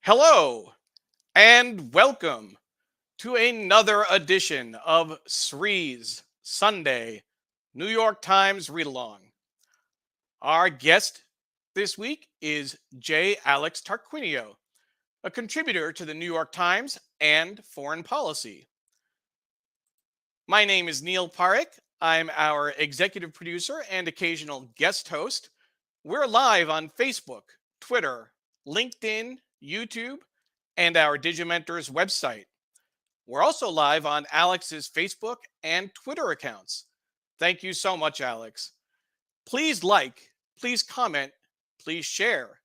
Hello and welcome to another edition of Sri's Sunday New York Times Read Along. Our guest this week is J. Alex Tarquinio, a contributor to the New York Times and Foreign Policy. My name is Neil Parekh. I'm our executive producer and occasional guest host. We're live on Facebook, Twitter, LinkedIn, YouTube, and our Digimentors website. We're also live on Alex's Facebook and Twitter accounts. Thank you so much, Alex. Please like, please comment, please share,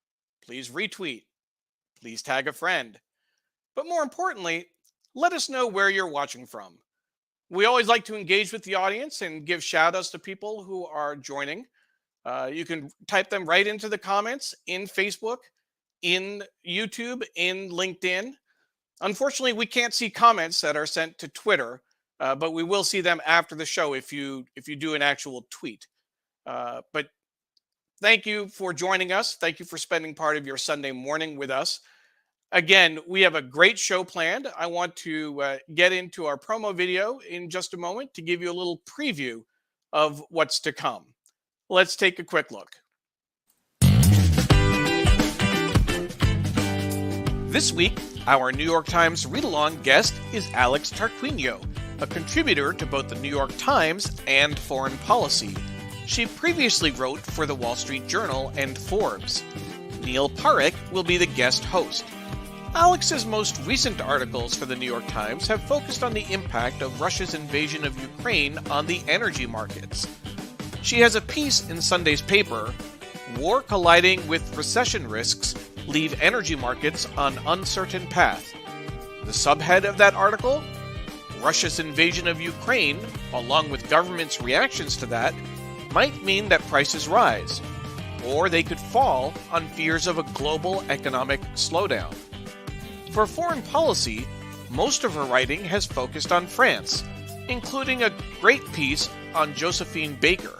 please retweet, please tag a friend. But more importantly, let us know where you're watching from. We always like to engage with the audience and give shout outs to people who are joining. You can type them right into the comments in Facebook, in YouTube, in LinkedIn. Unfortunately, we can't see comments that are sent to Twitter, but we will see them after the show if you do an actual tweet. But thank you for joining us. Thank you for spending part of your Sunday morning with us. Again, we have a great show planned. I want to get into our promo video in just a moment to give you a little preview of what's to come. Let's take a quick look. This week, our New York Times read-along guest is Alex Tarquinio, a contributor to both the New York Times and Foreign Policy. She previously wrote for the Wall Street Journal and Forbes. Neil Parekh will be the guest host. Alex's most recent articles for the New York Times have focused on the impact of Russia's invasion of Ukraine on the energy markets. She has a piece in Sunday's paper, War Colliding with Recession Risks Leave Energy Markets on Uncertain Path. The subhead of that article, Russia's invasion of Ukraine, along with governments' reactions to that, might mean that prices rise, or they could fall on fears of a global economic slowdown. For Foreign Policy, most of her writing has focused on France, including a great piece on Josephine Baker.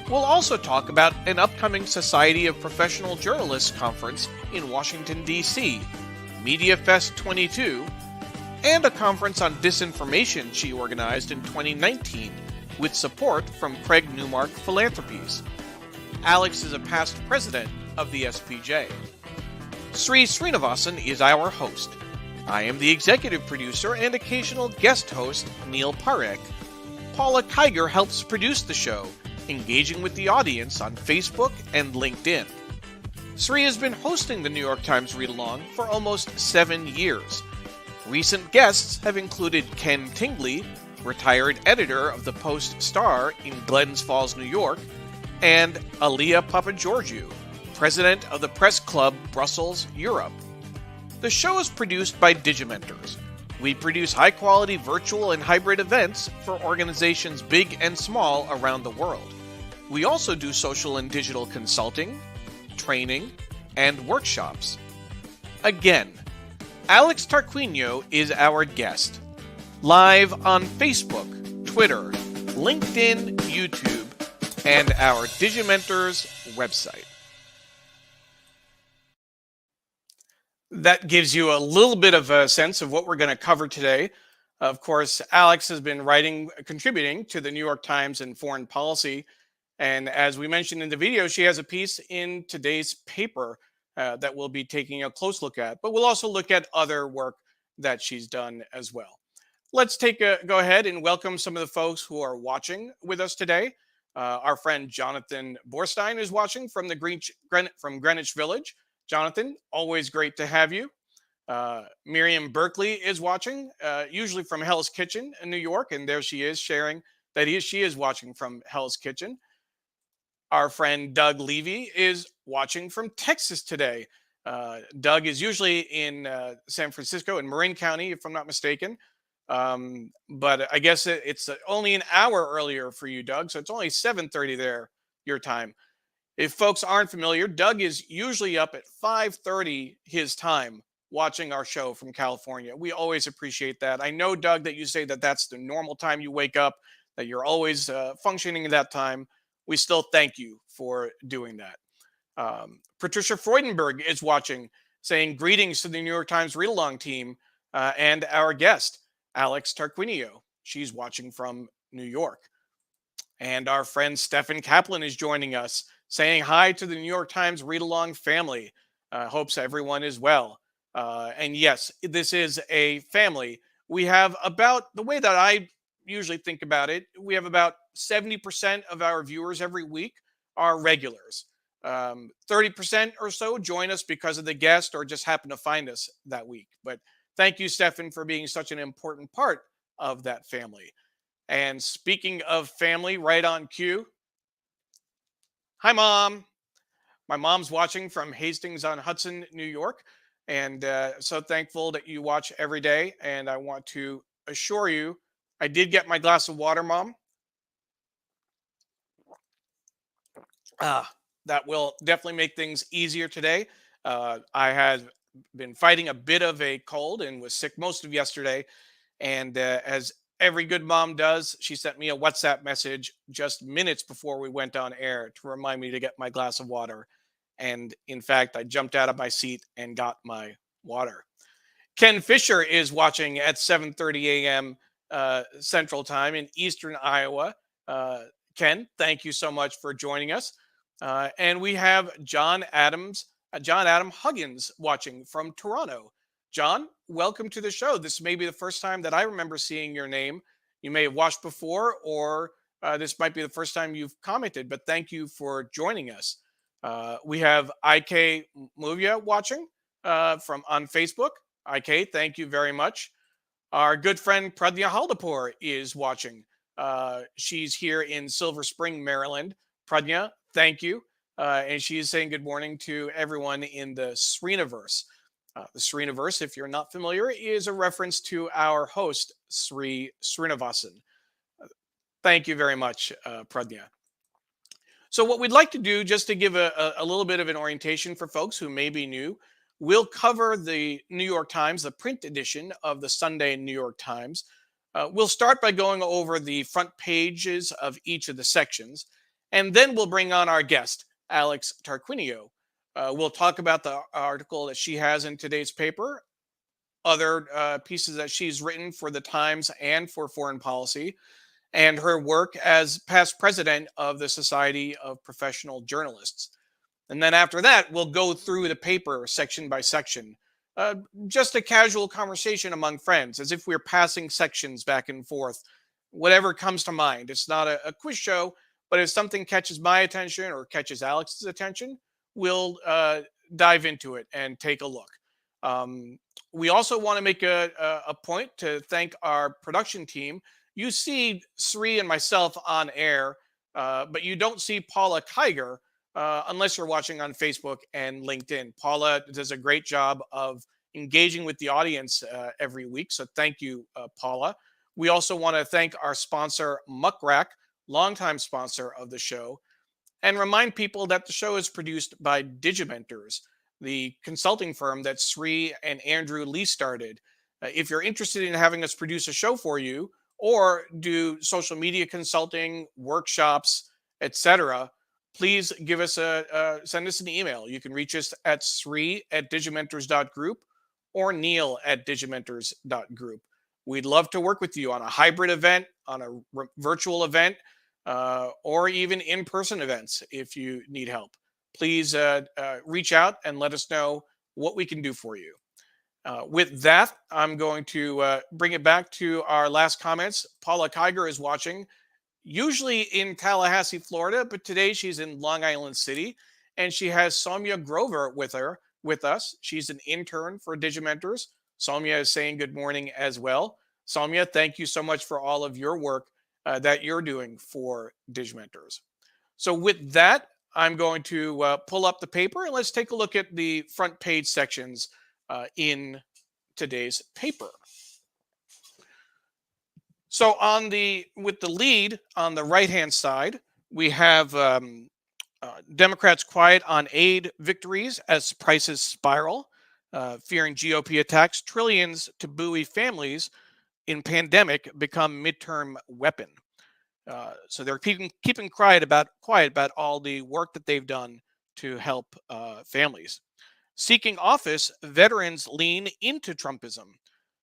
We'll also talk about an upcoming Society of Professional Journalists conference in Washington, D.C., MediaFest 22, and a conference on disinformation she organized in 2019 with support from Craig Newmark Philanthropies. Alex is a past president of the SPJ. Sri Srinivasan is our host. I am the executive producer and occasional guest host, Neil Parekh. Paula Kiger helps produce the show, engaging with the audience on Facebook and LinkedIn. Sri has been hosting the New York Times read-along for almost 7 years. Recent guests have included Ken Tingley, retired editor of the Post-Star in Glens Falls, New York, and Aliyah Papageorgiou, president of the Press Club Brussels, Europe. The show is produced by Digimentors. We produce high-quality virtual and hybrid events for organizations big and small around the world. We also do social and digital consulting, training, and workshops. Again, Alex Tarquinio is our guest. Live on Facebook, Twitter, LinkedIn, YouTube, and our Digimentors website. That gives you a little bit of a sense of what we're going to cover today. Of course, Alex has been contributing to the New York Times and Foreign Policy. And as we mentioned in the video, she has a piece in today's paper that we'll be taking a close look at. But we'll also look at other work that she's done as well. Let's go ahead and welcome some of the folks who are watching with us today. Our friend Jonathan Borstein is watching from Greenwich Village. Jonathan, always great to have you. Miriam Berkeley is watching, usually from Hell's Kitchen in New York, and there she is sharing that she is watching from Hell's Kitchen. Our friend Doug Levy is watching from Texas today. Doug is usually in San Francisco in Marin County, if I'm not mistaken. But I guess it's only an hour earlier for you, Doug, so it's only 7:30 there, your time. If folks aren't familiar, Doug is usually up at 5:30 his time watching our show from California. We always appreciate that. I know, Doug, that you say that that's the normal time you wake up, that you're always functioning at that time. We still thank you for doing that. Patricia Freudenberg is watching saying greetings to the New York Times Read Along team and our guest, Alex Tarquinio. She's watching from New York. And our friend Stefan Kaplan is joining us, saying hi to the New York Times Read Along family. Hopes everyone is well. And yes, this is a family. We have about, the way that I usually think about it, we have about 70% of our viewers every week are regulars. 30% or so join us because of the guest or just happen to find us that week. But thank you, Stefan, for being such an important part of that family. And speaking of family, right on cue. Hi, Mom. My mom's watching from Hastings on Hudson, New York. And so thankful that you watch every day. And I want to assure you, I did get my glass of water, Mom. Ah, that will definitely make things easier today. I had been fighting a bit of a cold and was sick most of yesterday. And as every good mom does, she sent me a WhatsApp message just minutes before we went on air to remind me to get my glass of water. And in fact, I jumped out of my seat and got my water. Ken Fisher is watching at 7:30 a.m. Central Time in Eastern Iowa. Uh, Ken, thank you so much for joining us. And we have John Adam Huggins watching from Toronto. John, welcome to the show. This may be the first time that I remember seeing your name. You may have watched before, or this might be the first time you've commented, but thank you for joining us. We have IK Movia watching from on Facebook. IK, thank you very much. Our good friend Pradnya Haldapur is watching. She's here in Silver Spring, Maryland. Pradnya, thank you. And she is saying good morning to everyone in the Srinaverse. The Srinaverse, if you're not familiar, is a reference to our host, Sri Srinivasan. Thank you very much, Pradnya. So, what we'd like to do, just to give a little bit of an orientation for folks who may be new, we'll cover the New York Times, the print edition of the Sunday New York Times. We'll start by going over the front pages of each of the sections, and then we'll bring on our guest, Alex Tarquinio. We'll talk about the article that she has in today's paper, other pieces that she's written for the Times and for Foreign Policy, and her work as past president of the Society of Professional Journalists. And then after that, we'll go through the paper section by section. Uh, just a casual conversation among friends, as if we're passing sections back and forth, whatever comes to mind. It's not a quiz show, but if something catches my attention or catches Alex's attention, we'll dive into it and take a look. We also want to make a point to thank our production team. You see Sri and myself on air, but you don't see Paula Kiger unless you're watching on Facebook and LinkedIn. Paula does a great job of engaging with the audience every week. So thank you, Paula. We also want to thank our sponsor, Muckrack, longtime sponsor of the show, and remind people that the show is produced by Digimentors, the consulting firm that Sri and Andrew Lee started. If you're interested in having us produce a show for you or do social media consulting, workshops, etc., please give us send us an email. You can reach us at sri@digimentors.group or neil@digimentors.group. We'd love to work with you on a hybrid event, on a virtual event, or even in-person events if you need help. Please reach out and let us know what we can do for you. With that, I'm going to bring it back to our last comments. Paula Kiger is watching, usually in Tallahassee, Florida, but today she's in Long Island City, and she has Soumya Grover with us. She's an intern for Digimentors. Soumya is saying good morning as well. Soumya, thank you so much for all of your work that you're doing for Digimentors. So with that, I'm going to pull up the paper and let's take a look at the front page sections in today's paper. So with the lead on the right-hand side, we have Democrats quiet on aid victories as prices spiral, fearing GOP attacks, trillions to buoy families in pandemic become midterm weapon. So they're keeping quiet about all the work that they've done to help families. Seeking office, veterans lean into Trumpism.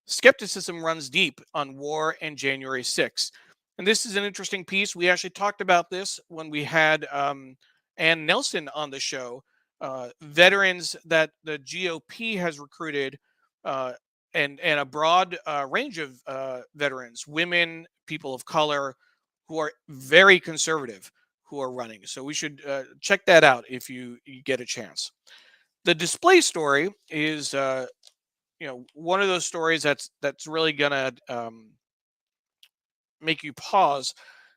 Skepticism runs deep on war and January 6th. And this is an interesting piece. We actually talked about this when we had Ann Nelson on the show. Veterans that the GOP has recruited, uh, and a broad range of veterans, women, people of color, who are very conservative, who are running. So we should check that out if you get a chance. The display story is one of those stories that's really gonna make you pause.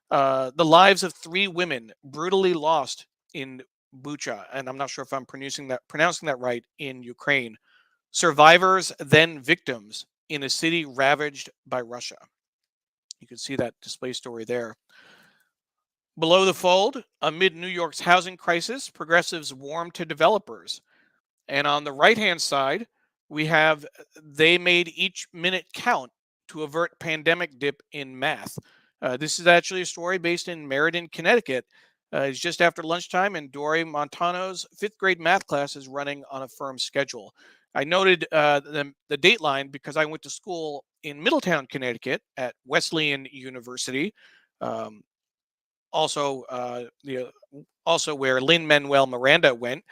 The lives of three women brutally lost in Bucha, and I'm not sure if I'm pronouncing that right, in Ukraine. Survivors, then victims, in a city ravaged by Russia. You can see that display story there. Below the fold, amid New York's housing crisis, progressives warm to developers. And on the right hand side, we have they made each minute count to avert pandemic dip in math. This is actually a story based in Meriden, Connecticut. It's just after lunchtime, and Dory Montano's fifth grade math class is running on a firm schedule. I noted the date line because I went to school in Middletown, Connecticut at Wesleyan University. Um, also, also where Lin Manuel Miranda went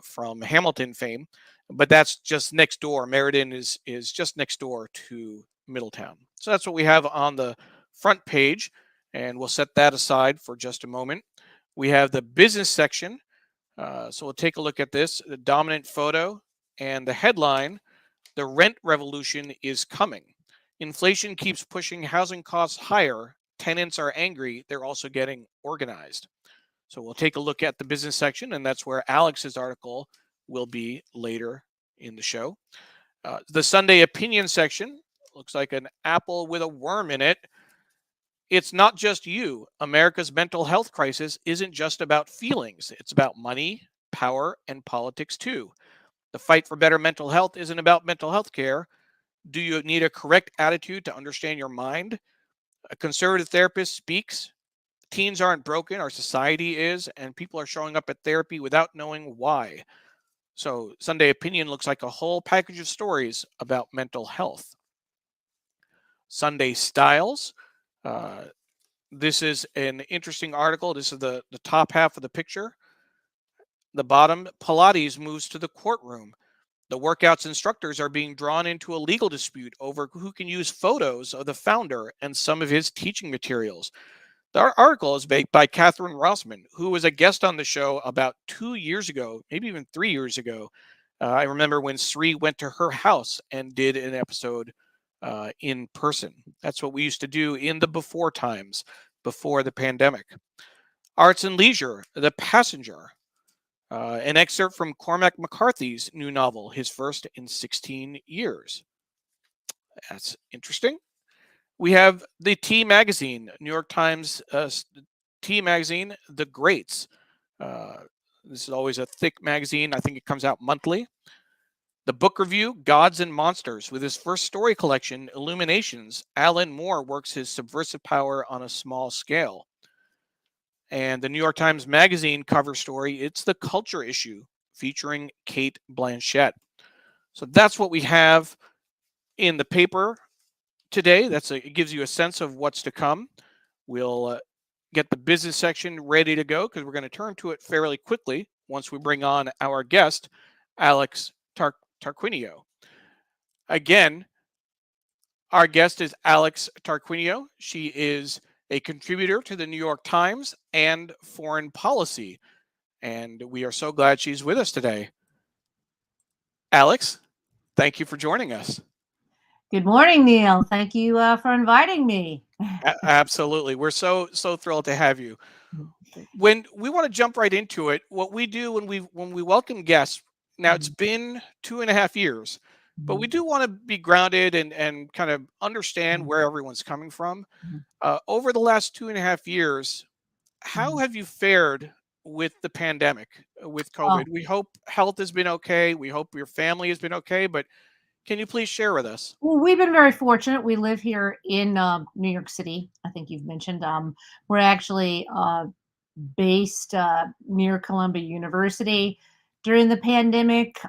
from Hamilton fame, but that's just next door. Meriden is just next door to Middletown. So that's what we have on the front page, and we'll set that aside for just a moment. We have the business section. So we'll take a look at this, the dominant photo and the headline: "The rent revolution is coming. Inflation keeps pushing housing costs higher. Tenants are angry. They're also getting organized." So we'll take a look at the business section, and that's where Alex's article will be later in the show. The Sunday opinion section looks like an apple with a worm in it. "It's not just you. America's mental health crisis isn't just about feelings. It's about money, power, and politics too. The fight for better mental health isn't about mental health care. Do you need a correct attitude to understand your mind? A conservative therapist speaks. Teens aren't broken, our society is, and people are showing up at therapy without knowing why." So, Sunday Opinion looks like a whole package of stories about mental health. Sunday Styles. Uh, this is an interesting article. This is the top half of the picture. The bottom: Pilates moves to the courtroom. The workout's instructors are being drawn into a legal dispute over who can use photos of the founder and some of his teaching materials. The article is made by Catherine Rossman, who was a guest on the show about 2 years ago, maybe even 3 years ago. I remember when Sri went to her house and did an episode in person. That's what we used to do in the before times, before the pandemic. Arts and Leisure, The Passenger, an excerpt from Cormac McCarthy's new novel, his first in 16 years. That's interesting. We have the T Magazine, New York Times T Magazine, The Greats. Uh, this is always a thick magazine. I think it comes out monthly. The book review, Gods and Monsters. With his first story collection, Illuminations, Alan Moore works his subversive power on a small scale. And the New York Times Magazine cover story, it's the culture issue featuring Kate Blanchett. So that's what we have in the paper today. It gives you a sense of what's to come. We'll get the business section ready to go because we're going to turn to it fairly quickly once we bring on our guest, Alex Tarquinio. Again, our guest is Alex Tarquinio. She is a contributor to the New York Times and Foreign Policy, and we are so glad she's with us today. Alex, thank you for joining us. Good morning, Neil. Thank you for inviting me. Absolutely. We're so thrilled to have you. When we want to jump right into it, what we do when we welcome guests, now it's been 2.5 years, but we do want to be grounded and kind of understand where everyone's coming from. Over the last 2.5 years, how have you fared with the pandemic, with COVID? Oh, We hope health has been okay. We hope your family has been okay, but can you please share with us? well, we've been very fortunate. We live here in New York City. I think you've mentioned. We're actually based near Columbia University. during the pandemic,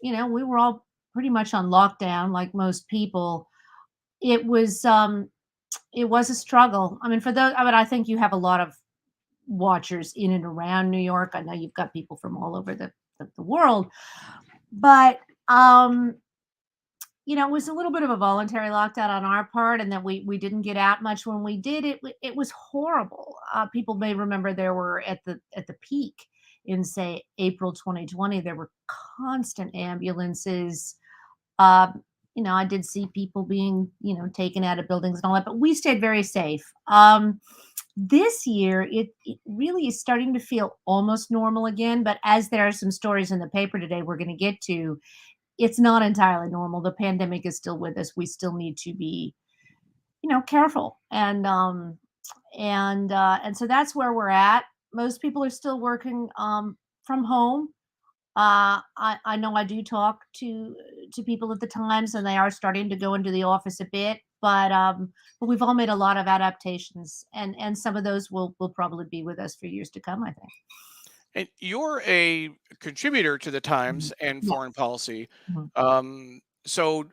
we were all pretty much on lockdown like most people. It was it was a struggle. I mean, I think you have a lot of watchers in and around New York. I know you've got people from all over the world, but it was a little bit of a voluntary lockdown on our part, and that we didn't get out much. When we did, it was horrible. People may remember there were at the peak in, say, April 2020, there were constant ambulances. Uh, I did see people being taken out of buildings and all that, but we stayed very safe. This year, it really is starting to feel almost normal again. But as there are some stories in the paper today, we're going to get to, it's not entirely normal. The pandemic is still with us. We still need to be, careful. And so that's where we're at. Most people are still working from home. I know I do talk to people at the Times, and they are starting to go into the office a bit, but we've all made a lot of adaptations, and some of those will probably be with us for years to come, I think. And you're a contributor to the Mhm. Times and Yeah. Foreign Policy. Mhm. So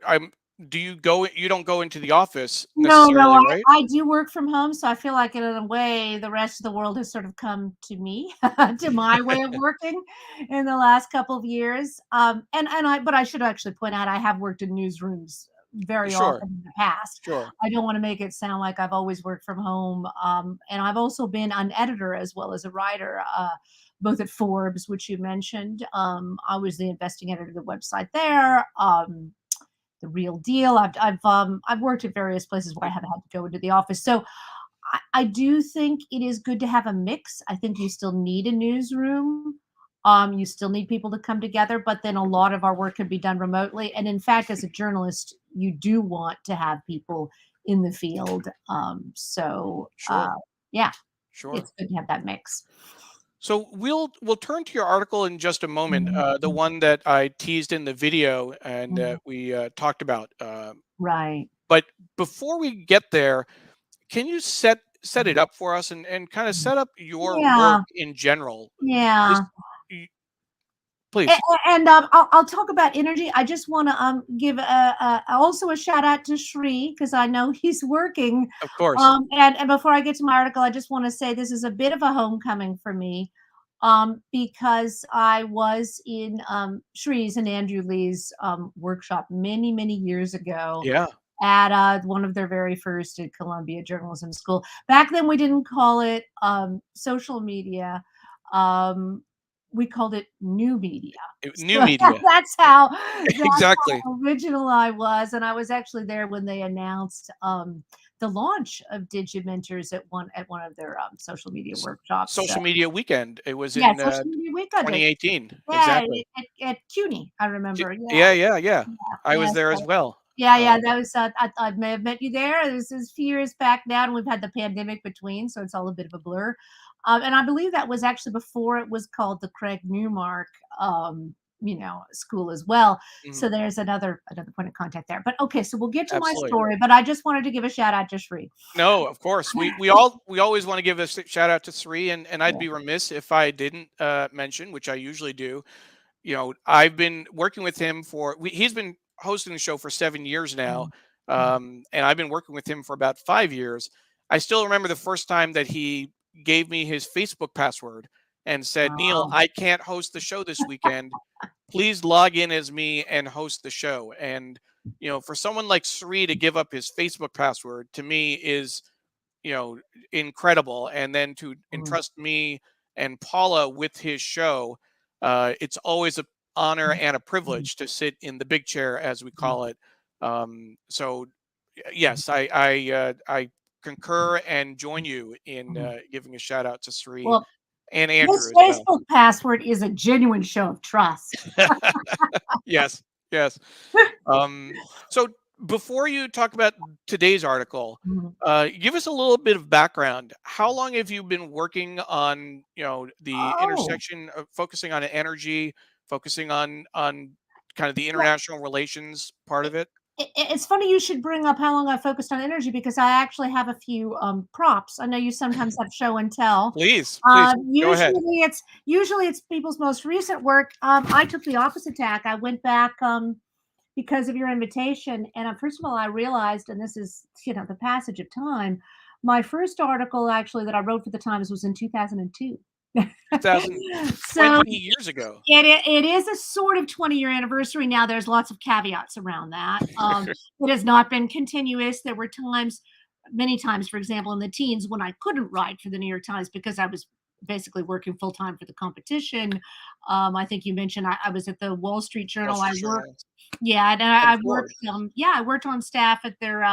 do you go? You don't go into the office No, no, necessarily, right? I do work from home, so I feel like in a way the rest of the world has sort of come to me, to my way of working in the last couple of years. But I should actually point out I have worked in newsrooms very Sure, often in the past. sure. I don't want to make it sound like I've always worked from home. And I've also been an editor as well as a writer, both at Forbes, which you mentioned. I was the investing editor of the website there. The Real Deal. I've worked at various places where I haven't had to go into the office. So I do think it is good to have a mix. I think you still need a newsroom. You still need people to come together, but then a lot of our work can be done remotely. And in fact, as a journalist, you do want to have people in the field. Sure, Yeah, sure. it's good to have that mix. So we'll turn to your article in just a moment, Mhm, the one that I teased in the video and mhm. we talked about. Right. But before we get there, can you set it up for us and kind of set up your work Yeah, in general? This, yeah. y- A- please, And I'll talk about energy. I just want to give also a shout out to Shri because I know he's working. of course. And before I get to my article, I just want to say this is a bit of a homecoming for me, because I was in Shri's and Andrew Lee's workshop many years ago Yeah. at one of their very first at Columbia Journalism School. Back then, we didn't call it social media. Um, we called it new media. New So media. that's Exactly. how original I was, and I was actually there when they announced the launch of Digiminters at one of their social media S- workshops. Social media weekend. It was Yeah, in social media week I did. 2018. Yeah, Exactly. at CUNY, I remember. Yeah, Yeah, yeah, yeah. I yeah. was there as well. Yeah, Um, that was, I may have met you there. This is a few years back now, and we've had the pandemic between, so it's all a bit of a blur. And I believe that was actually before it was called the Craig Newmark, school as well. mhm, So there's another point of contact there. But okay, so we'll get to my absolutely. story, but I just wanted to give a shout out to Shri. No, of course. We always want to give a shout out to Sri, and I'd Yeah. be remiss if I didn't mention, which I usually do. I've been working with him he's been hosting the show for 7 years now, Mm, mm. and I've been working with him for about 5 years. I still remember the first time that he gave me his Facebook password and said, "Neil, Wow. I can't host the show this weekend. Please log in as me and host the show." And for someone like Sri to give up his Facebook password to me is you know incredible, and then to Mm, entrust me and Paula with his show, it's always a honor mm, and a mm, privilege to sit in the big chair, as we mm, call it. So mm, yes, I concur and join you in mm. giving a shout out to Sri Well, and this Andrew as well. Facebook password is a genuine show of trust. Yes, yes. So before you talk about today's article, Mhm. give us a little bit of background. How long have you been working on, the Oh. intersection of focusing on energy, focusing on kind of the Well, international relations part of it? It's funny you should bring up how long I focused on energy, because I actually have a few props. I know you sometimes have show and tell. Please go ahead. Usually it's people's most recent work. I took the opposite tack. I went back because of your invitation, and first of all, I realized, and this is the passage of time. My first article actually that I wrote for the Times was in 2002. 2000, So 20 years ago. it is a sort of 20-year anniversary now. There's lots of caveats around that. It has not been continuous. There were times, many times, for example, in the teens when I couldn't write for the New York Times because I was basically working full time for the competition. I think you mentioned I was at the Wall Street Wall Journal. I Street worked, Journal yeah, and and I worked, Forbes. I worked on staff at their,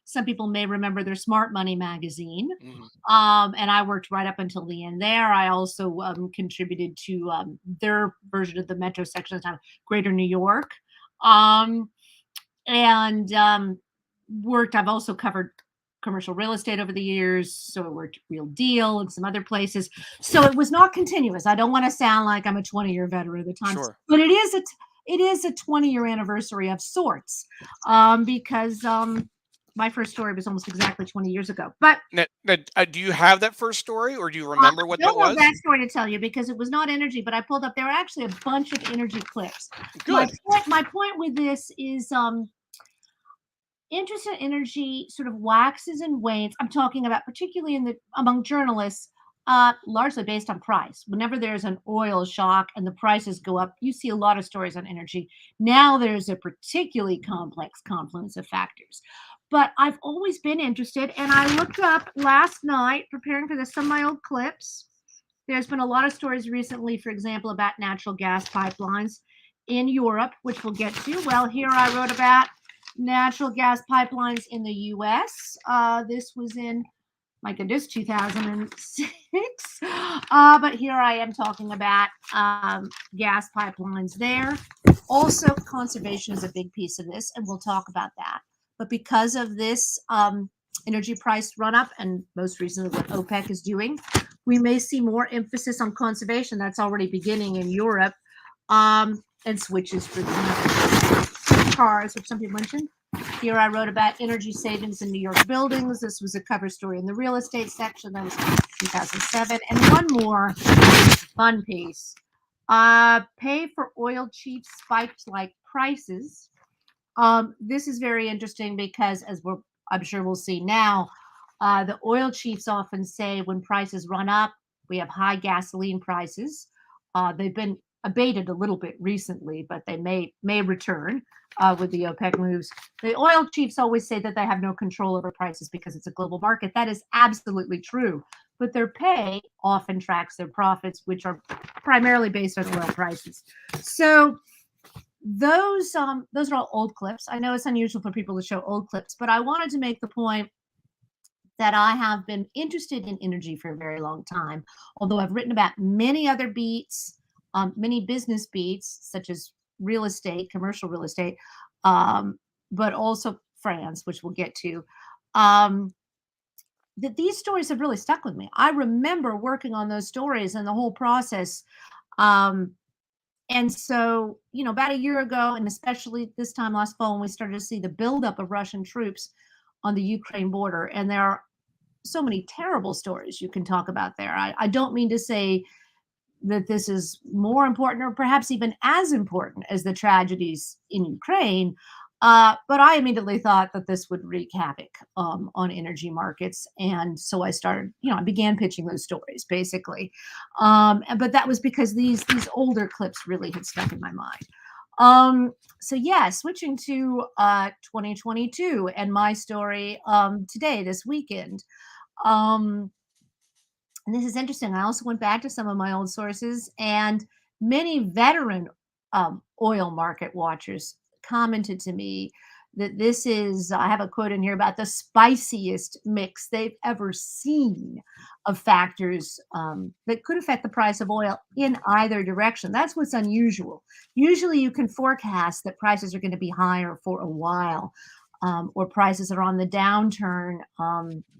some people may remember their Smart Money magazine. Mhm. And I worked right up until the end there. I also contributed to their version of the metro section of the time, Greater New York. Um, and I've also covered commercial real estate over the years. So I worked Real Deal and some other places. So it was not continuous. I don't want to sound like I'm a 20-year veteran of the Times, Sure. but it is a 20-year anniversary of sorts, because my first story was almost exactly 20 years ago. But Now, do you have that first story, or do you I remember what that don't have was? that story to tell you because it was not energy, but I pulled up. There were actually a bunch of energy clips. Good. My point with this is interest in energy sort of waxes and wanes. I'm talking about particularly among journalists, largely based on price. Whenever there's an oil shock and the prices go up, you see a lot of stories on energy. Now there's a particularly complex confluence of factors. But I've always been interested, and I looked up last night, preparing for this, some of my old clips. There's been a lot of stories recently, for example, about natural gas pipelines in Europe, which we'll get to. Well, here I wrote about natural gas pipelines in the US. This was in, my goodness, 2006. But here I am talking about gas pipelines there. Also, conservation is a big piece of this, and we'll talk about that. But because of this energy price run up, and most recently what OPEC is doing, we may see more emphasis on conservation. That's already beginning in Europe, and switches for cars, which some people mentioned. Here I wrote about energy savings in New York buildings. This was a cover story in the real estate section. That was 2007. And one more fun piece. Pay for oil chiefs spiked like prices. This is very interesting because, I'm sure we'll see now, the oil chiefs often say when prices run up, we have high gasoline prices. They've been abated a little bit recently, but they may return with the OPEC moves. The oil chiefs always say that they have no control over prices because it's a global market. That is absolutely true. But their pay often tracks their profits, which are primarily based on oil prices. So those are all old clips. I know it's unusual for people to show old clips, but I wanted to make the point that I have been interested in energy for a very long time, although I've written about many other beats, many business beats, such as real estate, commercial real estate, but also France, which we'll get to. That these stories have really stuck with me. I remember working on those stories and the whole process. And so, about a year ago, and especially this time last fall, when we started to see the buildup of Russian troops on the Ukraine border, and there are so many terrible stories you can talk about there. I don't mean to say that this is more important or perhaps even as important as the tragedies in Ukraine, but I immediately thought that this would wreak havoc on energy markets. And so I started, I began pitching those stories basically. But that was because these older clips really had stuck in my mind. So yeah, switching to 2022 and my story today, this weekend. And this is interesting. I also went back to some of my old sources, and many veteran oil market watchers commented to me that this is, I have a quote in here about the spiciest mix they've ever seen of factors that could affect the price of oil in either direction. That's what's unusual. Usually you can forecast that prices are going to be higher for a while, or prices are on the downturn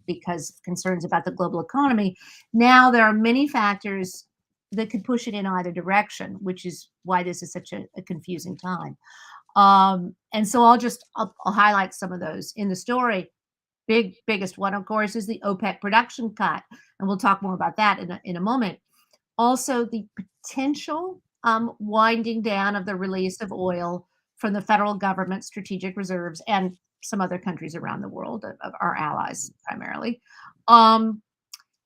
because of concerns about the global economy. Now there are many factors that could push it in either direction, which is why this is such a confusing time. And so I'll highlight some of those in the story. Biggest one, of course, is the OPEC production cut, and we'll talk more about that in a moment. Also, the potential winding down of the release of oil from the federal government strategic reserves and some other countries around the world, of our allies primarily. Um,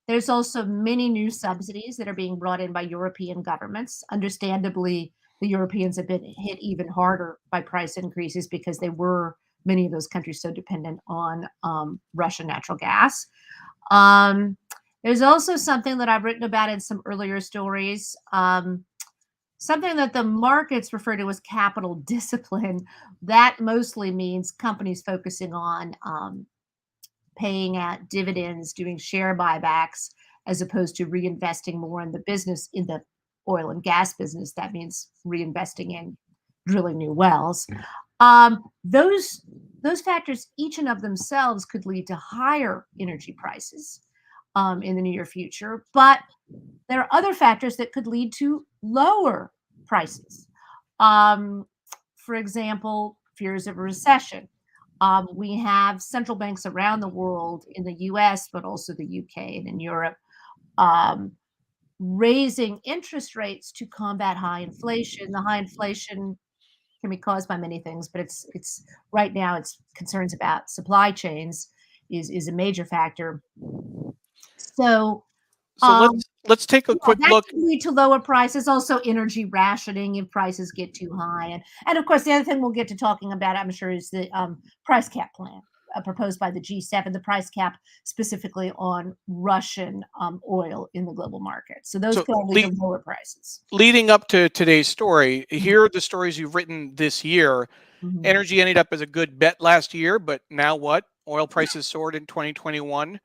there's also many new subsidies that are being brought in by European governments. Understandably, the Europeans have been hit even harder by price increases because many of those countries so dependent on Russian natural gas. Um, there's also something that I've written about in some earlier stories, something that the markets refer to as capital discipline. That mostly means companies focusing on paying out dividends, doing share buybacks, as opposed to reinvesting more in the business, in the oil and gas business. That means reinvesting in drilling new wells. Those factors, each and of themselves, could lead to higher energy prices in the near future. But there are other factors that could lead to lower prices. Um, for example, fears of a recession. We have central banks around the world, in the US, but also the UK and in Europe, um, raising interest rates to combat high inflation. The high inflation can be caused by many things, but it's right now it's concerns about supply chains is a major factor. So So um, let's take a yeah, quick that look. can lead to lower prices, also energy rationing if prices get too high, and of course, the other thing we'll get to talking about, I'm sure, is the, price cap plan, proposed by the G7, the price cap specifically on Russian, oil in the global market. So those So could all lead to lower prices. leading up to today's story, Mhm, here are the stories you've written this year. mhm, Energy ended up as a good bet last year, but now what? Oil prices soared in 2021,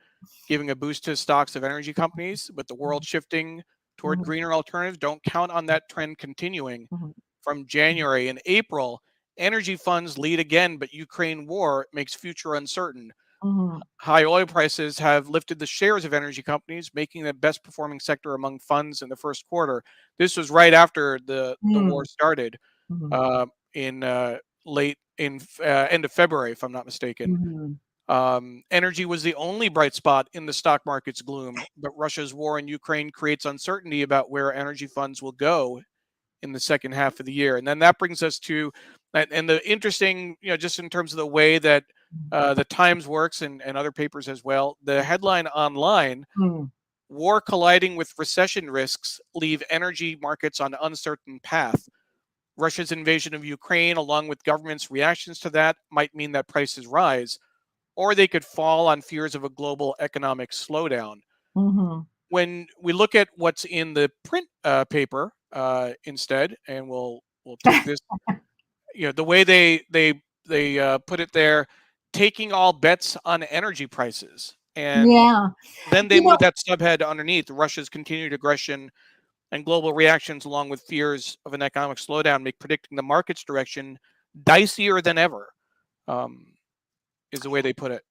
giving a boost to stocks of energy companies. With the world shifting toward mhm, greener alternatives, don't count on that trend continuing. mhm, From January and April, energy funds lead again, but Ukraine war makes future uncertain. mhm, High oil prices have lifted the shares of energy companies, making the best performing sector among funds in the first quarter. This was right after the war mhm, started, mhm, uh, in late in end of February, if I'm not mistaken. mhm, Energy was the only bright spot in the stock market's gloom, but Russia's war in Ukraine creates uncertainty about where energy funds will go in the second half of the year. And then that brings us to, and the interesting, just in terms of the way that the Times works, and other papers as well, the headline online: mhm, war colliding with recession risks leave energy markets on uncertain path. Russia's invasion of Ukraine, along with governments' reactions to that, might mean that prices rise, or they could fall on fears of a global economic slowdown. mhm. When we look at what's in the print paper instead, and we'll take this, the way they put it there, taking all bets on energy prices, and Yeah. then they You know, move that subhead underneath: Russia's continued aggression and global reactions, along with fears of an economic slowdown, make predicting the market's direction dicier than ever. Um, is the way they put it.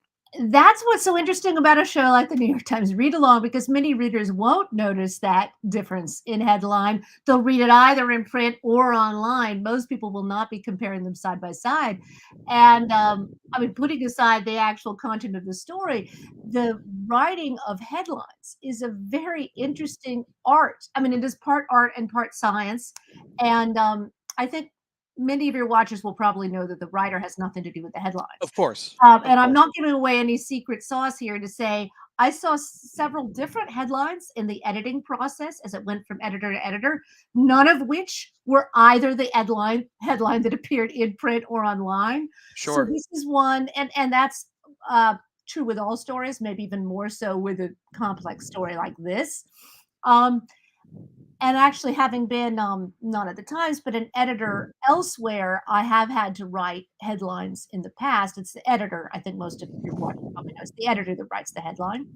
that's what's so interesting about a show like the New York Times read along, because many readers won't notice that difference in headline. They'll read it either in print or online. Most people will not be comparing them side by side. And I mean, putting aside the actual content of the story, the writing of headlines is a very interesting art. I mean, it is part art and part science. And I think many of your watchers will probably know that the writer has nothing to do with the headlines. Of course, of And I'm course. not giving away any secret sauce here to say I saw several different headlines in the editing process as it went from editor to editor, none of which were either the headline that appeared in print or online. So Sure. this is one, and that's uh, true with all stories, maybe even more so with a complex story like this. Um, and actually, having been, not at the Times, but an editor elsewhere, I have had to write headlines in the past. It's the editor, I think most of your watchers probably know, it's the editor that writes the headline.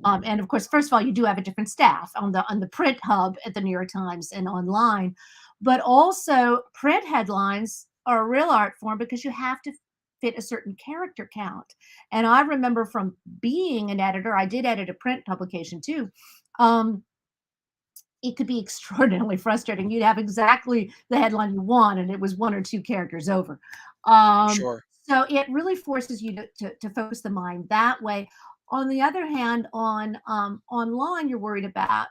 And of course, first of all, you do have a different staff on the print hub at the New York Times and online, but also print headlines are a real art form because you have to fit a certain character count. And I remember from being an editor, I did edit a print publication too. Um, it could be extraordinarily frustrating. You'd have exactly the headline you want, and it was 1 or 2 characters over. Sure. So it really forces you to focus the mind that way. On the other hand, on online, you're worried about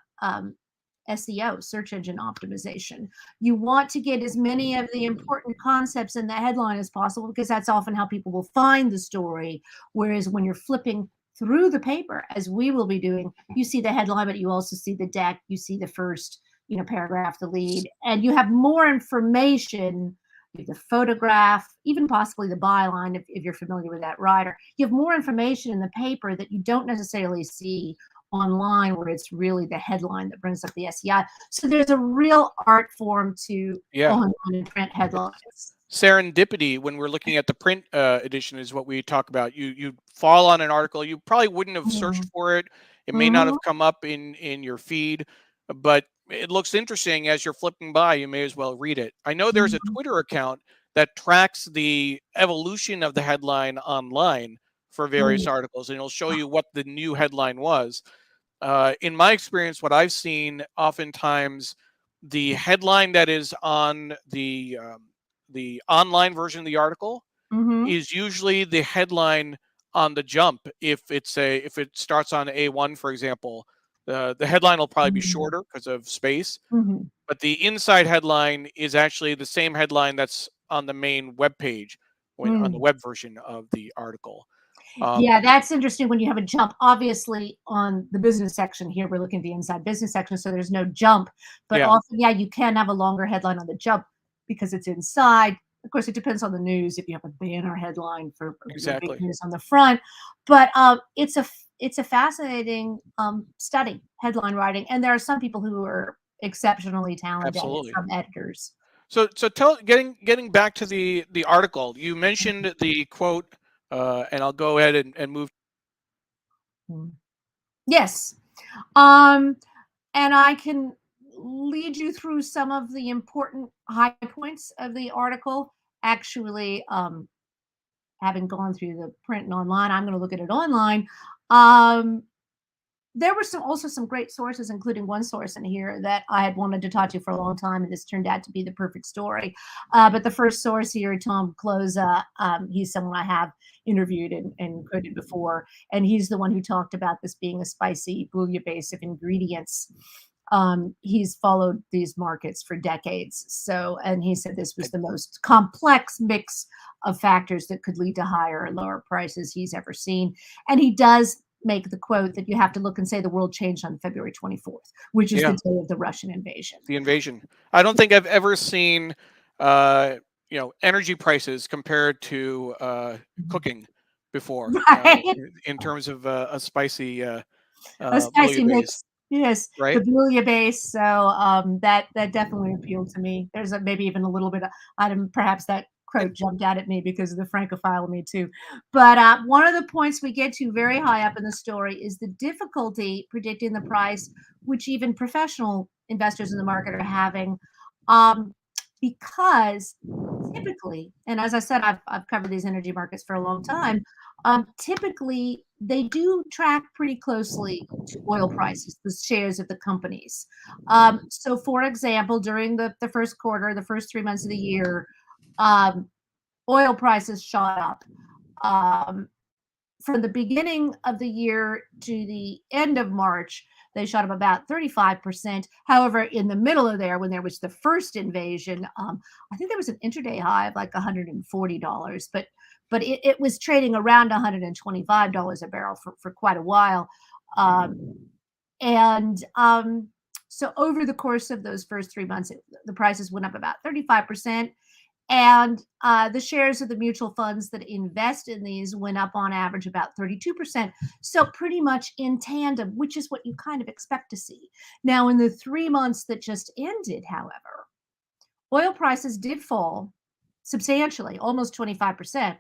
SEO, search engine optimization. You want to get as many of the important concepts in the headline as possible because that's often how people will find the story. Whereas when you're flipping through the paper, as we will be doing, you see the headline, but you also see the deck, you see the first, paragraph, the lead, and you have more information, the photograph, even possibly the byline, if you're familiar with that writer. You have more information in the paper that you don't necessarily see online, where it's really the headline that brings up the SEI. So there's a real art form to Yeah. online and print headlines. Serendipity when we're looking at the print edition is what we talk about. You fall on an article, you probably wouldn't have searched Mhm. for it. It may not Mhm. have come up in your feed, but it looks interesting as you're flipping by. You may as well read it. I know there's a Mhm. Twitter account that tracks the evolution of the headline online for various Mm. articles, and it'll show you what the new headline was. In my experience, what I've seen oftentimes, the headline that is on the online version of the article Mhm. is usually the headline on the jump. If it starts on A1, for example, the headline will probably be Mhm. shorter because of space, Mhm. but the inside headline is actually the same headline that's on the main web page when on the Mm. web version of the article. Yeah, that's interesting when you have a jump. Obviously, on the business section here, we're looking at the inside business section, so there's no jump. But Yeah, often, yeah, you can have a longer headline on the jump because it's inside. Of course, it depends on the news. If you have a banner headline for really big exactly. news on the front, but it's a fascinating study, headline writing, and there are some people who are exceptionally talented at it, Absolutely. some editors. So getting back to the article, you mentioned the quote, and I'll go ahead and move. Mhm. Yes. Um, and I can lead you through some of the important high points of the article. Actually, having gone through the print and online, I'm going to look at it online. Um, there were some great sources, including one source in here that I had wanted to talk to for a long time, and this turned out to be the perfect story. But the first source here, Tom Closa, he's someone I have interviewed and quoted before, and he's the one who talked about this being a spicy bouillabaisse of ingredients. He's followed these markets for decades, and he said this was the most complex mix of factors that could lead to higher and lower prices he's ever seen. And he does make the quote that you have to look and say the world changed on February 24th, which is the Yeah, day of the Russian invasion. the invasion. I don't think I've ever seen uh, energy prices compared to Mhm. cooking before Right? in terms of a spicy A spicy bouillabaisse, mix. Yes, the right? bouillabaisse. So that definitely appealed to me. There's maybe even a little bit of item. Perhaps that And quote jumped out at me because of the Francophile in me too. But one of the points we get to very high up in the story is the difficulty predicting the price, which even professional investors in the market are having, um, because typically, and as I said, I've covered these energy markets for a long time. Typically, they do track pretty closely to oil prices, the shares of the companies. So, for example, during the first quarter, the first 3 months of the year, um, oil prices shot up. Um, from the beginning of the year to the end of March, they shot up about 35%. However, in the middle of there, when there was the first invasion, I think there was an intraday high of like $140, but it was trading around $125 a barrel for quite a while. Um, and so over the course of those first 3 months, the prices went up about 35%. And the shares of the mutual funds that invest in these went up on average about 32%. So, pretty much in tandem, which is what you kind of expect to see. Now, in the 3 months that just ended, however, oil prices did fall substantially, almost 25%.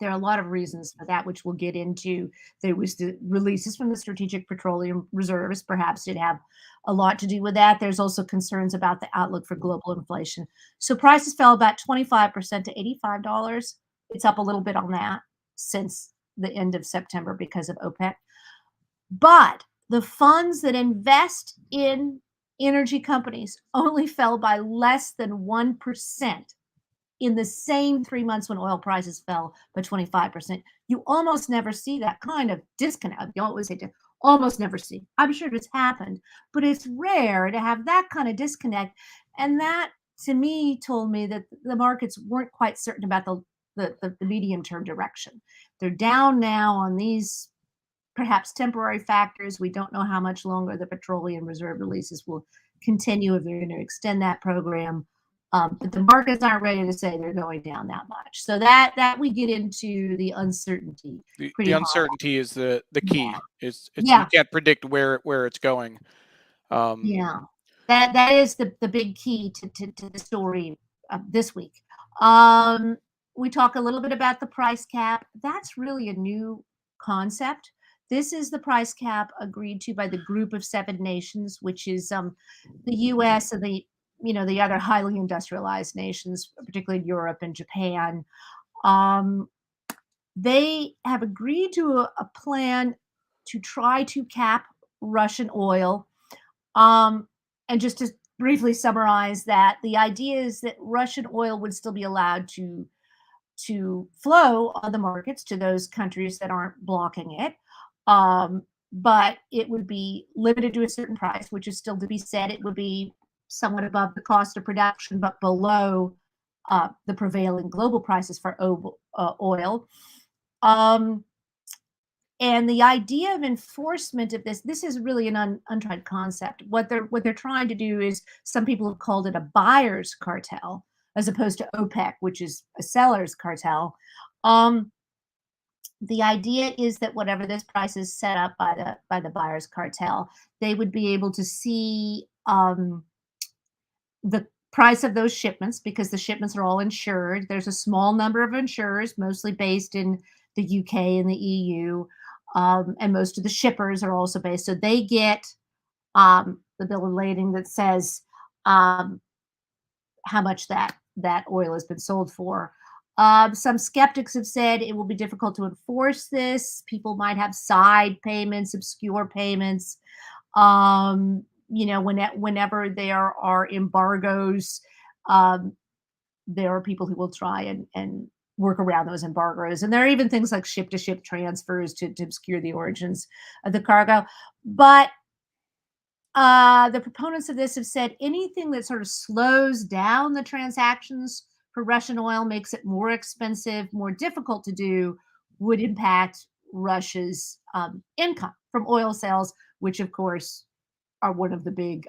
There are a lot of reasons for that, which we'll get into. There was the releases from the Strategic Petroleum Reserves, perhaps did have a lot to do with that. There's also concerns about the outlook for global inflation. So prices fell about 25% to $85. It's up a little bit on that since the end of September because of OPEC. But the funds that invest in energy companies only fell by less than 1% in the same 3 months when oil prices fell by 25%. You almost never see that kind of disconnect. You always say almost never see. I'm sure it's happened, but it's rare to have that kind of disconnect. And that to me told me that the markets weren't quite certain about the medium term direction. They're down now on these perhaps temporary factors. We don't know how much longer the petroleum reserve releases will continue, if they're going to extend that program. But the markets aren't ready to say they're going down that much. So that we get into the uncertainty pretty The hard. uncertainty is the key. Yeah. It's you Yeah. can't predict where it's going. Yeah. That is the big key to the story this week. Um, we talk a little bit about the price cap. That's really a new concept. This is the price cap agreed to by the Group of Seven Nations, which is the U.S. and the other highly industrialized nations, particularly Europe and Japan. Um, they have agreed to a plan to try to cap Russian oil. um, and just to briefly summarize that, the idea is that Russian oil would still be allowed to flow on the markets to those countries that aren't blocking it. But it would be limited to a certain price, which is still to be said. It would be somewhat above the cost of production, but below the prevailing global prices for oil. Um, and the idea of enforcement of this is really an untried concept. What they're trying to do is, some people have called it a buyer's cartel, as opposed to OPEC, which is a seller's cartel. Um, the idea is that whatever this price is set up by the buyer's cartel, they would be able to see the price of those shipments, because the shipments are all insured. There's a small number of insurers, mostly based in the UK and the EU, and most of the shippers are also based. So they get the bill of lading that says um, how much that oil has been sold for. Some skeptics have said it will be difficult to enforce this. People might have side payments, obscure payments. Whenever there are embargoes, um, there are people who will try and work around those embargoes. And there are even things like ship to ship transfers to obscure the origins of the cargo. But the proponents of this have said anything that sort of slows down the transactions for Russian oil, makes it more expensive, more difficult to do, would impact Russia's income from oil sales, which of course are one of the big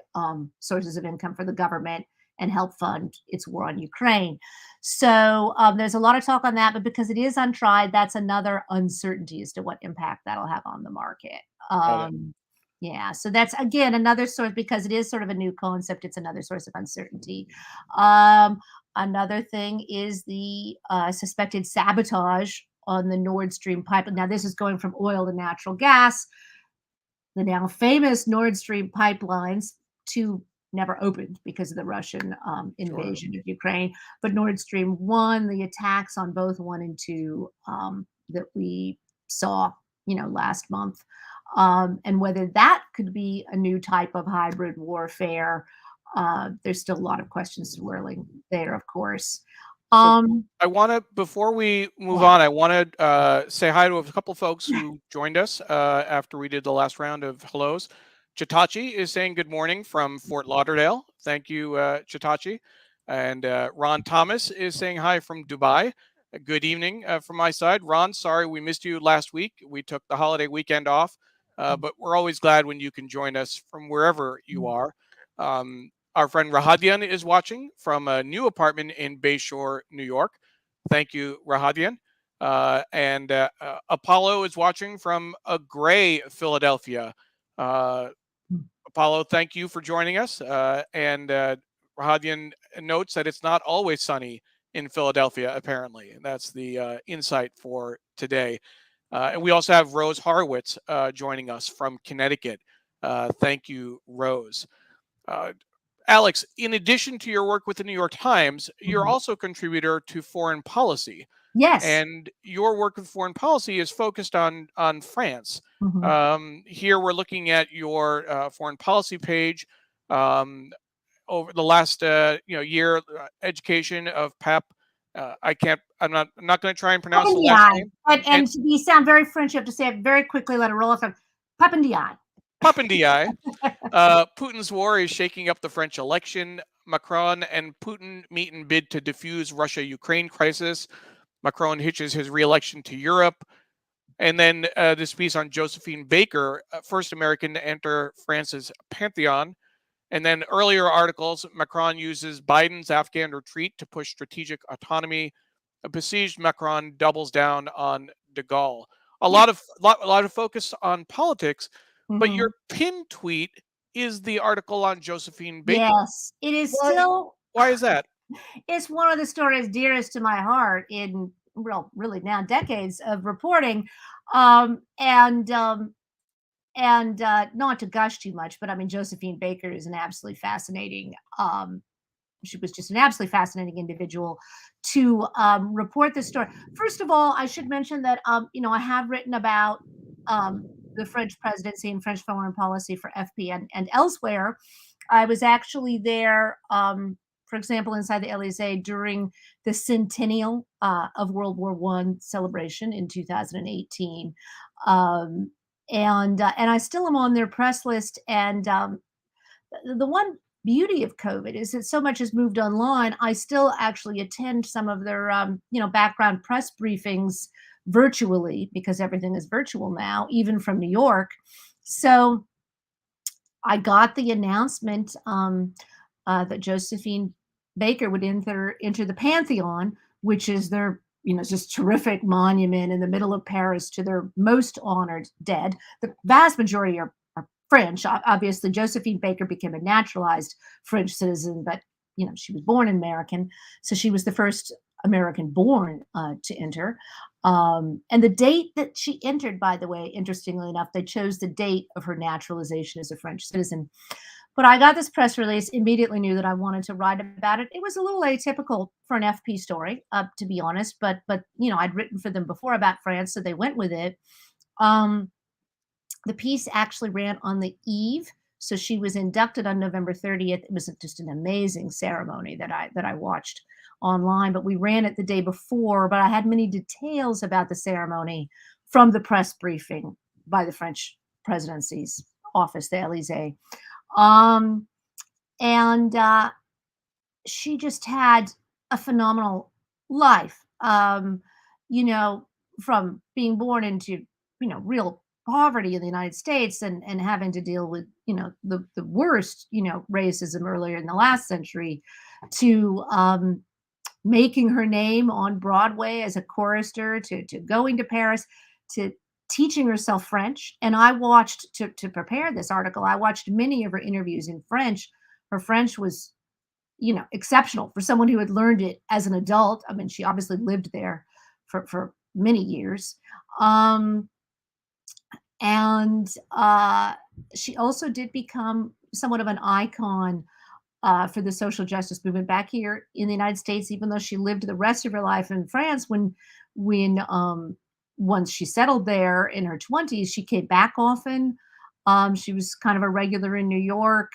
sources of income for the government and help fund its war on Ukraine. So there's a lot of talk on that, but because it is untried, that's another uncertainty as to what impact that'll have on the market. Got it. Yeah, so that's again another source, because it is sort of a new concept. It's another source of uncertainty. Um, Another thing is the suspected sabotage on the Nord Stream pipeline. Now, this is going from oil to natural gas. The now famous Nord Stream pipelines, two never opened because of the Russian Sure. invasion of Ukraine. But Nord Stream 1, the attacks on both 1 and 2 that we saw, last month, and whether that could be a new type of hybrid warfare, there's still a lot of questions swirling there, of course. So Um, I want to, before we move yeah. on, I want to say hi to a couple folks who joined us after we did the last round of hellos. Chitachi is saying good morning from Fort Lauderdale. Thank you, Chitachi. And Ron Thomas is saying hi from Dubai. Good evening from my side. Ron, sorry we missed you last week. We took the holiday weekend off, but we're always glad when you can join us from wherever you are. Our friend Rahadian is watching from a new apartment in Bayshore, New York. Thank you, Rahadian. And Apollo is watching from a gray Philadelphia. Apollo, thank you for joining us. And Rahadian notes that it's not always sunny in Philadelphia, apparently. And that's the insight for today. And we also have Rose Horowitz joining us from Connecticut. Thank you, Rose. Alex, in addition to your work with the New York Times, you're Mhm. also a contributor to Foreign Policy, Yes. and your work with Foreign Policy is focused on France. Mhm. Here we're looking at your Foreign Policy page. Um, Over the last year, education of PEP. I'm not going to try and pronounce the last Papendiaï. name. And And you sound very French, you have to say it very quickly, let it roll off the Papendiaï. Papendiaï. Putin's war is shaking up the French election. Macron and Putin meet in bid to defuse Russia-Ukraine crisis. Macron hitches his re-election to Europe. And then this piece on Josephine Baker, first American to enter France's pantheon. And then earlier articles, Macron uses Biden's Afghan retreat to push strategic autonomy. A besieged Macron doubles down on de Gaulle. A lot of focus on politics, but your Mhm. pinned tweet is the article on Josephine Baker. Yes, it is Why? still Why is that? it's one of the stories dearest to my heart in really now decades of reporting. Um, and um, not to gush too much, but I mean Josephine Baker is an absolutely fascinating. She was just an absolutely fascinating individual to report this story. First of all, I should mention that I have written about the French presidency and French foreign policy for FP and elsewhere. I was actually there, for example, inside the Elysee during the centennial of World War One celebration in 2018, and I still am on their press list. And the one beauty of COVID is that so much has moved online. I still actually attend some of their, background press briefings virtually because everything is virtual now, even from New York. So I got the announcement that Josephine Baker would enter the Pantheon, which is their just terrific monument in the middle of Paris to their most honored dead. The vast majority are French. Obviously, Josephine Baker became a naturalized French citizen, but she was born American, so she was the first American born to enter. And the date that she entered, by the way, interestingly enough, they chose the date of her naturalization as a French citizen. But I got this press release, immediately knew that I wanted to write about it. It was a little atypical for an FP story, to be honest, but I'd written for them before about France, so they went with it. Um, the piece actually ran on the eve, so she was inducted on November 30th. It was just an amazing ceremony that I watched online, but we ran it the day before. But I had many details about the ceremony from the press briefing by the French presidency's office, the Elysee. Um, and She just had a phenomenal life. You know, from being born into real poverty in the United States and having to deal with the worst racism earlier in the last century to making her name on Broadway as a chorister to going to Paris to teaching herself French. And I watched to prepare this article. I watched many of her interviews in French. Her French was exceptional for someone who had learned it as an adult. I mean, she obviously lived there for many years. Um, and She also did become somewhat of an icon for the social justice movement back here in the United States, even though she lived the rest of her life in France. When once she settled there in her 20s, she came back often. She was kind of a regular in New York.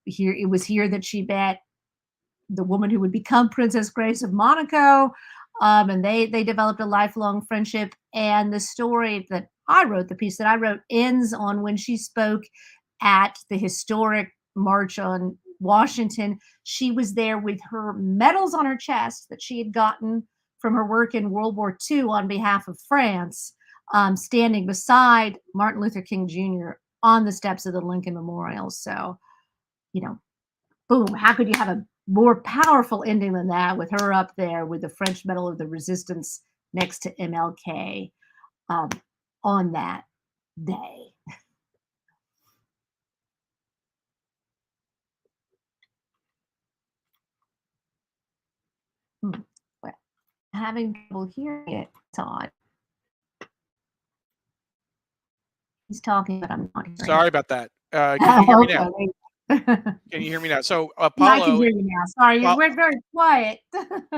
Here it was here that she met the woman who would become Princess Grace of Monaco. And they developed a lifelong friendship. And the story that I wrote, the piece that I wrote, ends on when she spoke at the historic March on Washington. She was there with her medals on her chest that she had gotten from her work in World War II on behalf of France, standing beside Martin Luther King Jr. on the steps of the Lincoln Memorial. So, you know, boom, how could you have a more powerful ending than that with her up there with the French Medal of the Resistance next to MLK um, on that day? Hmm. Well, having trouble hearing it, Todd. He's talking, but I'm not hearing Sorry it. about that. Can you hear me now? Okay. Can you hear me now? So Yeah, I can Apollo, hear you now. Sorry, you Apo- went very quiet.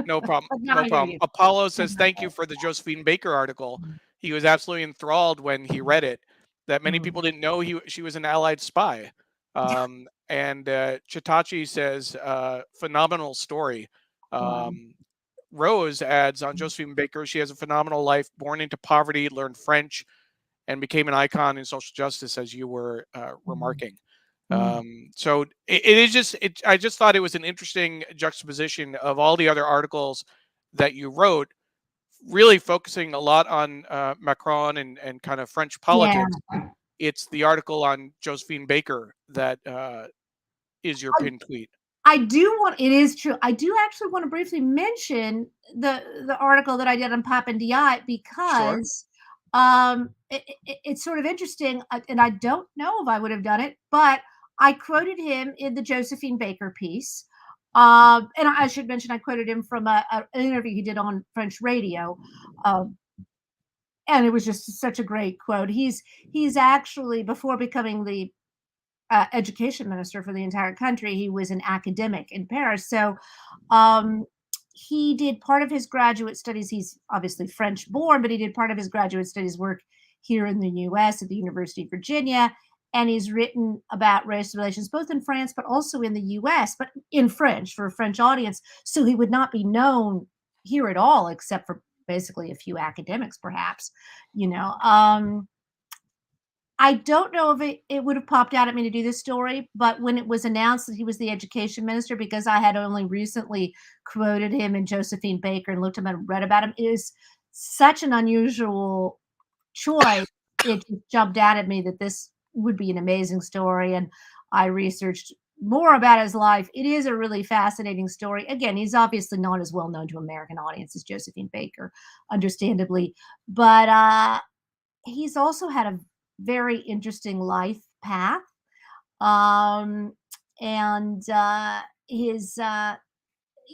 no problem, But now no I hear problem. you. Apollo says thank you for the Josephine Baker article. He was absolutely enthralled when he read it. That many Mm. people didn't know she was an Allied spy. And Chitachi says phenomenal story. Wow. Rose adds on Josephine Baker, she has a phenomenal life, born into poverty, learned French, and became an icon in social justice, as you were Mm. remarking. Mm. So it is just, I just thought it was an interesting juxtaposition of all the other articles that you wrote, really focusing a lot on Macron and kind of French Yeah. politics. It's the article on Josephine Baker that is your pinned tweet. I do want it is true. I do actually want to briefly mention the article that I did on Papendiaï Sure. because it's sort of interesting, and I don't know if I would have done it, but I quoted him in the Josephine Baker piece. And I should mention I quoted him from an interview he did on French radio. Um, and it was just such a great quote. He's actually, before becoming the education minister for the entire country, he was an academic in Paris. So um, he did part of his graduate studies. He's obviously French born, but he did part of his graduate studies work here in the US at the University of Virginia. And he's written about race relations both in France, but also in the US, but in French for a French audience. So he would not be known here at all, except for basically a few academics, perhaps, you know. I don't know if it would have popped out at me to do this story, but when it was announced that he was the education minister, because I had only recently quoted him in Josephine Baker and looked him and read about him, it is such an unusual choice. It just jumped out at me that this would be an amazing story. And I researched more about his life. It is a really fascinating story. Again, he's obviously not as well known to American audience as Josephine Baker, understandably. But he's also had a very interesting life path. Um, and his,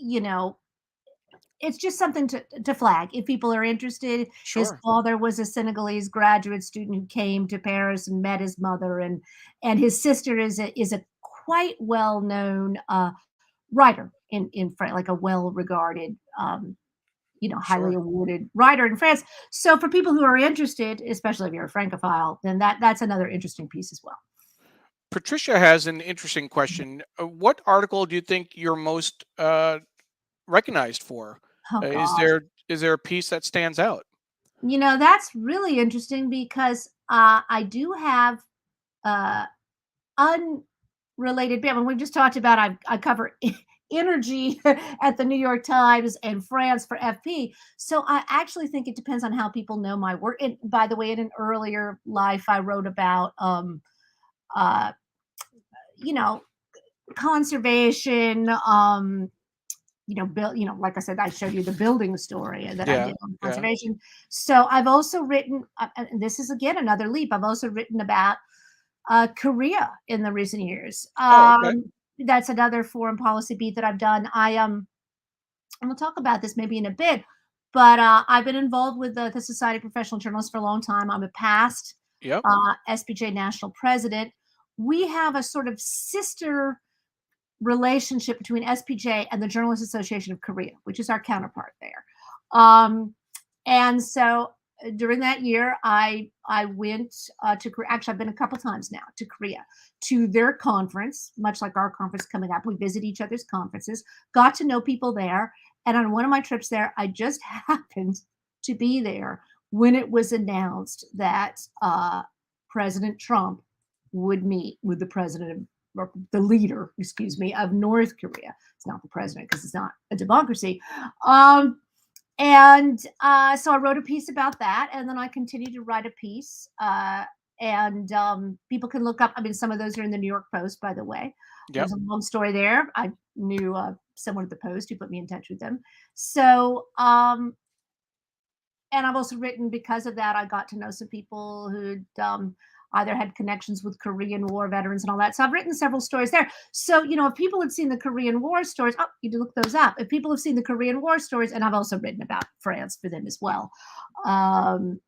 you know, it's just something to flag if people are interested. His Sure. father was a Senegalese graduate student who came to Paris and met his mother, and his sister is a quite well known writer in France, like a well regarded highly Sure. awarded writer in France. So for people who are interested, especially if you're a Francophile, then that's another interesting piece as well. Patricia has an interesting question. What article do you think you're most recognized for? Oh Is gosh. there a piece that stands out? That's really interesting because I do have uh, unrelated. I mean, we just talked about I cover energy at the New York Times and France for FP. So I actually think it depends on how people know my work. And by the way, in an earlier life, I wrote about uh, you know conservation, like I said, I showed you the building story that I Yeah. did on Yeah. conservation. So I've also written, and this is again another leap. I've also written about Korea in the recent years. Oh, okay. That's another foreign policy beat that I've done. And we'll talk about this maybe in a bit, but I've been involved with the Society of Professional Journalists for a long time. I'm a past Yep. SPJ national president. We have a sort of sister relationship between SPJ and the Journalists Association of Korea, which is our counterpart there. And so during that year, I went to Korea. Actually, I've been a couple times now to Korea to their conference, much like our conference coming up. We visit each other's conferences, got to know people there. And on one of my trips there, I just happened to be there when it was announced that President Trump would meet with the president of or the leader, excuse me, of North Korea. It's not the president because it's not a democracy. And so I wrote a piece about that, and then I continued to write a piece. And people can look up. I mean, some of those are in the New York Post, by the way. Yep. There's a long story there. I knew someone at the Post who put me in touch with them. So, and I've also written because of that. I got to know some people who'd either had connections with Korean War veterans and all that. So I've written several stories there. So, if people had seen the Korean War stories, you can look those up. If people have seen the Korean War stories, and I've also written about France for them as well. Um,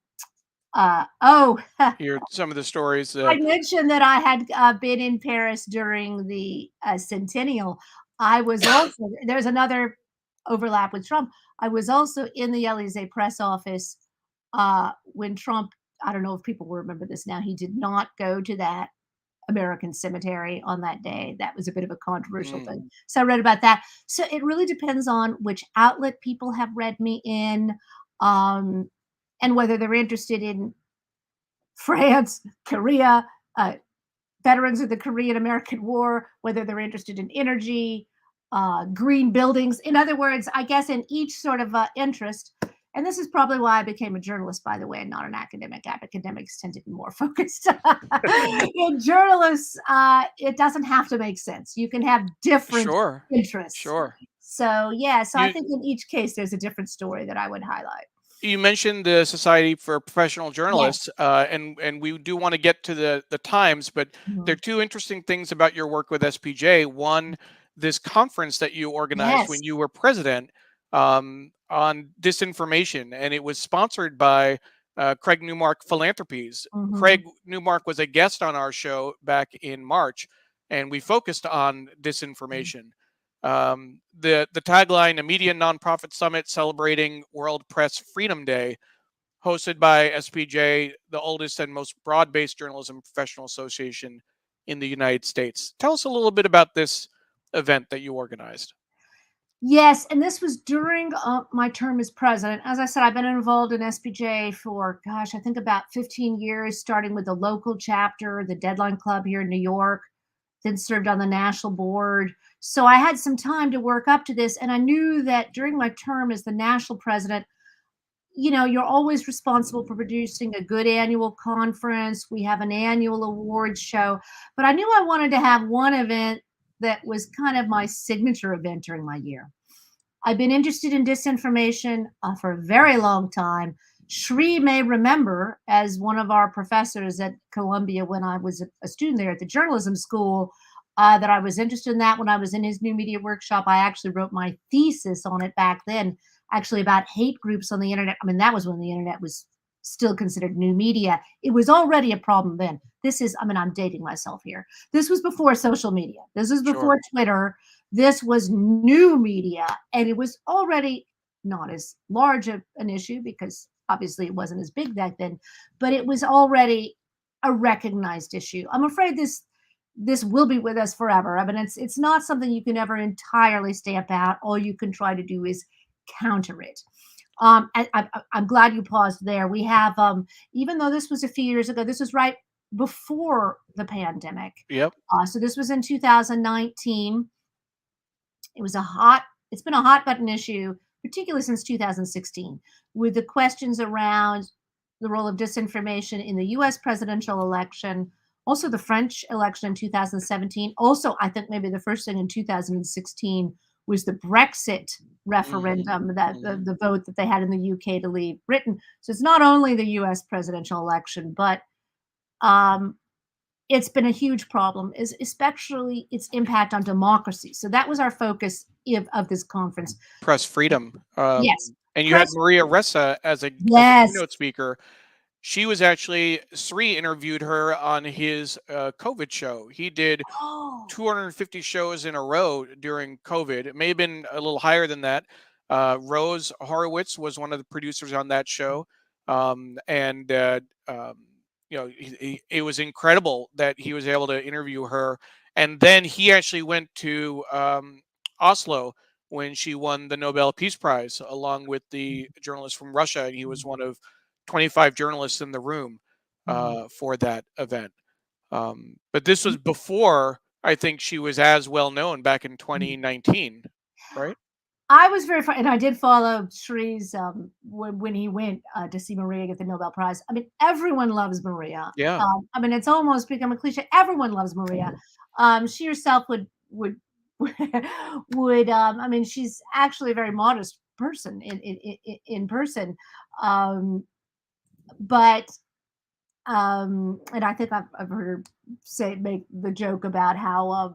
Oh, Hear some of the stories. I mentioned that I had been in Paris during the centennial. I was also, there's another overlap with Trump. I was also in the Elysee press office when Trump, I don't know if people will remember this now, he did not go to that American cemetery on that day. That was a bit of a controversial Mm, thing. So I read about that. So it really depends on which outlet people have read me in, um, and whether they're interested in France, Korea, uh, veterans of the Korean American War, whether they're interested in energy, green buildings. In other words, I guess in each sort of interest. And this is probably why I became a journalist, by the way, and not an academic. Academics tend to be more focused. In journalists, it doesn't have to make sense. You can have different sure, interests. sure. So, yeah, so I You think in each case, there's a different story that I would highlight. you mentioned the Society for Professional Yes. Journalists, and we do want to get to the Times, but there are Mhm. two interesting things about your work with SPJ. One, this conference that you organized when Yes. you were president, on disinformation, and it was sponsored by Craig Newmark Philanthropies. Hmm. Craig Newmark was a guest on our show back in March, and we focused on disinformation. The tagline: a media nonprofit summit celebrating World Press Freedom Day, hosted by SPJ, the oldest and most broad-based journalism professional association in the United States. Tell us a little bit about this event that you organized. Yes, and this was during my term as president. As I said, I've been involved in SPJ for, gosh, I think about 15 years, starting with the local chapter, the Deadline Club here in New York, then served on the national board. So I had some time to work up to this. And I knew that during my term as the national president, you're always responsible for producing a good annual conference. We have an annual awards show, but I knew I wanted to have one event that was kind of my signature event during my year. I've been interested in disinformation for a very long time. Shri may remember, as one of our professors at Columbia when I was a student there at the journalism school, that I was interested in that when I was in his new media workshop. I actually wrote my thesis on it back then, actually about hate groups on the internet. I mean, that was when the internet was still considered new media. It was already a problem then. This is, I mean, I'm dating myself here. This was before social media. This was Sure, before Twitter. This was new media, and it was already not as large an issue because obviously it wasn't as big back then, but it was already a recognized issue. I'm afraid this will be with us forever. I mean, it's not something you can ever entirely stamp out. All you can try to do is counter it. I'm glad you paused there. We have, even though this was a few years ago, this was right before the pandemic. yep. So this was in 2019. It was a hot it's been a hot button issue, particularly since 2016, with the questions around the role of disinformation in the US presidential election, also the French election in 2017. Also, I think maybe the first thing in 2016 was the Brexit Hmm. referendum, that Hmm. the vote that they had in the UK to leave Britain. So it's not only the US presidential election, but um, it's been a huge problem, is especially its impact on democracy. So that was our focus of this conference. Press freedom. Yes, And you had press. Maria Ressa as a Yes. keynote speaker. She was actually Sri interviewed her on his COVID show. He did Oh. 250 shows in a row during COVID. It may have been a little higher than that. Rose Horowitz was one of the producers on that show, and it was incredible that he was able to interview her. And then he actually went to Oslo when she won the Nobel Peace Prize, along with the journalist from Russia, and he was one of 25 journalists in the room Mhm. for that event. But this was before I think she was as well known back in Mhm. 2019, right? I was very and I did follow Shree's when he went to see Maria get the Nobel Prize. I mean, everyone loves Maria. Yeah, I mean, it's almost become a cliche. Everyone loves Maria. She herself would would I mean, she's actually a very modest person in person. Um, but and I think I've heard her make the joke about how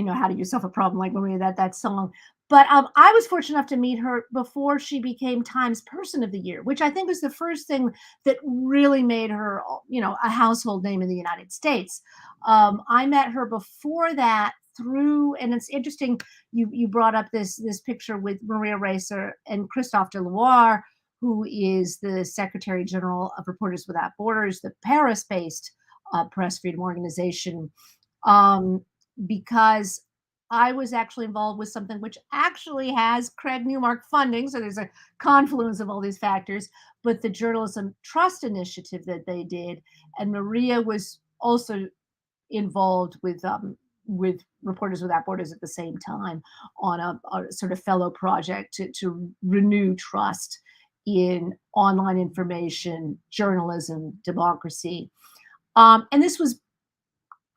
how do you solve a problem like Maria, that song. But I was fortunate enough to meet her before she became Times Person of the Year, which I think was the first thing that really made her, a household name in the United States. I met her before that through, and it's interesting. You brought up this picture with Maria Racer and Christophe Deloire, who is the Secretary General of Reporters Without Borders, the Paris-based press freedom organization, um, because I was actually involved with something which actually has Craig Newmark funding. So there's a confluence of all these factors, but the Journalism Trust Initiative that they did, and Maria was also involved with Reporters Without Borders at the same time on a sort of fellow project to renew trust in online information, journalism, democracy. And this was,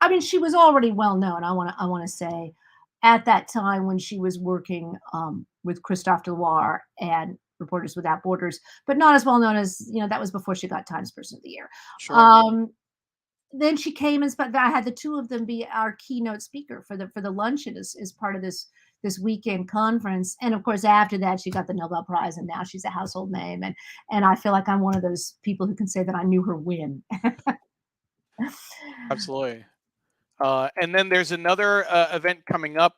I mean, she was already well known. I want to say, at that time when she was working with Christophe Deloire and Reporters Without Borders, but not as well known as, that was before she got Times Person of the Year. Sure. Um, then she came and I had the two of them be our keynote speaker for the luncheon as part of this weekend conference. And of course, after that, she got the Nobel Prize, and now she's a household name. And I feel like I'm one of those people who can say that I knew her when. Absolutely. And then there's another event coming up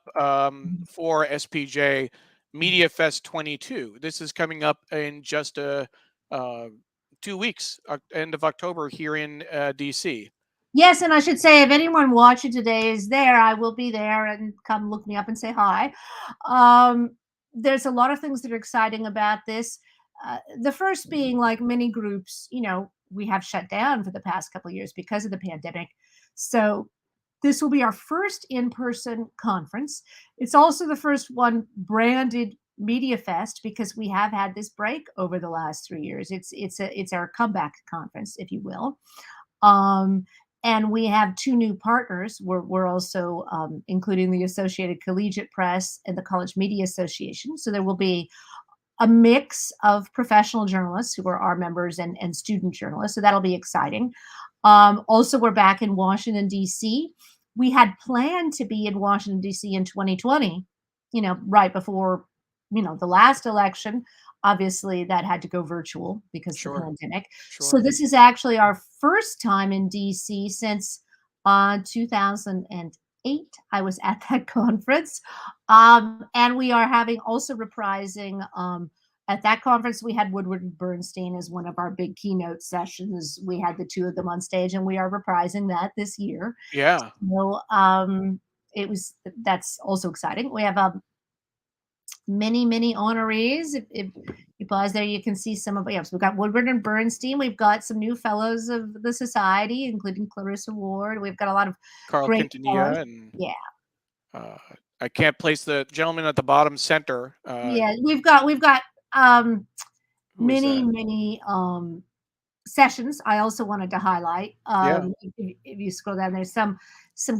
for SPJ, Media Fest 22. This is coming up in just 2 weeks, end of October here in DC. Yes, and I should say, if anyone watching today is there, I will be there, and come look me up and say hi. Um, there's a lot of things that are exciting about this. The first being, like many groups, we have shut down for the past couple of years because of the pandemic. So this will be our first in-person conference. It's also the first one branded Media Fest, because we have had this break over the last 3 years. It's our comeback conference, if you will. Um, and we have two new partners. We're also including the Associated Collegiate Press and the College Media Association. So there will be a mix of professional journalists who are our members and student journalists. So that'll be exciting. Also, we're back in Washington, D.C. We had planned to be in Washington, D.C. in 2020, right before, the last election. Obviously, that had to go virtual because of the Sure. pandemic. So Sure. this is actually our first time in D.C. since 2008. I was at that conference. And we are having also reprising at that conference. We had Woodward and Bernstein as one of our big keynote sessions. We had the two of them on stage, and we are reprising that this year. Yeah. So that's also exciting. We have many honorees. If you pause there, you can see some of. Yes, we've got Woodward and Bernstein. We've got some new fellows of the society, including Clarissa Ward. We've got a lot of Carl great fellows. Quintanilla, and Yeah. uh, I can't place the gentleman at the bottom center. Yeah, we've got um Who is that? many sessions. I also wanted to highlight, Yeah. if you scroll down, there's some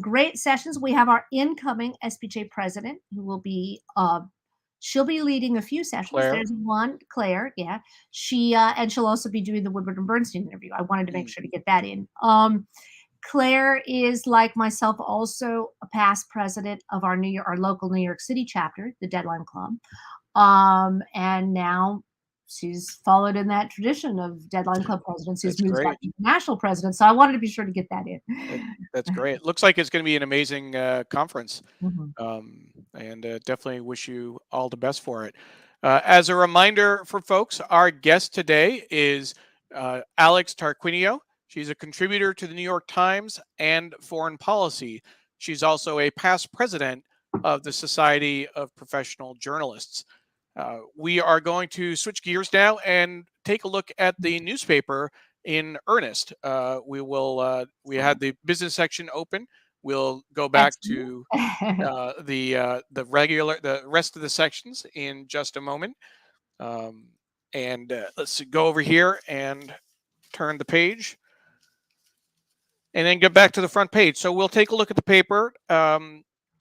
great sessions. We have our incoming SPJ president, who will be she'll be leading a few sessions. Claire. There's one, Claire. Yeah, and she'll also be doing the Woodward and Bernstein interview. I wanted to make Mm. sure to get that in. Claire is, like myself, also a past president of our local New York City chapter, the Deadline Club. And now she's followed in that tradition of Deadline Club presidents who's That's moved back great. to national president. So I wanted to be sure to get that in. That, that's great. Looks like it's going to be an amazing conference. Mhm. And definitely wish you all the best for it. As a reminder for folks, our guest today is Alex Tarquinio. She's a contributor to the New York Times and Foreign Policy. She's also a past president of the Society of Professional Journalists. We are going to switch gears now and take a look at the newspaper in earnest. We had the business section open. We'll go back Excellent. to the rest of the sections in just a moment. And let's go over here and turn the page, and then get back to the front page. So we'll take a look at the paper.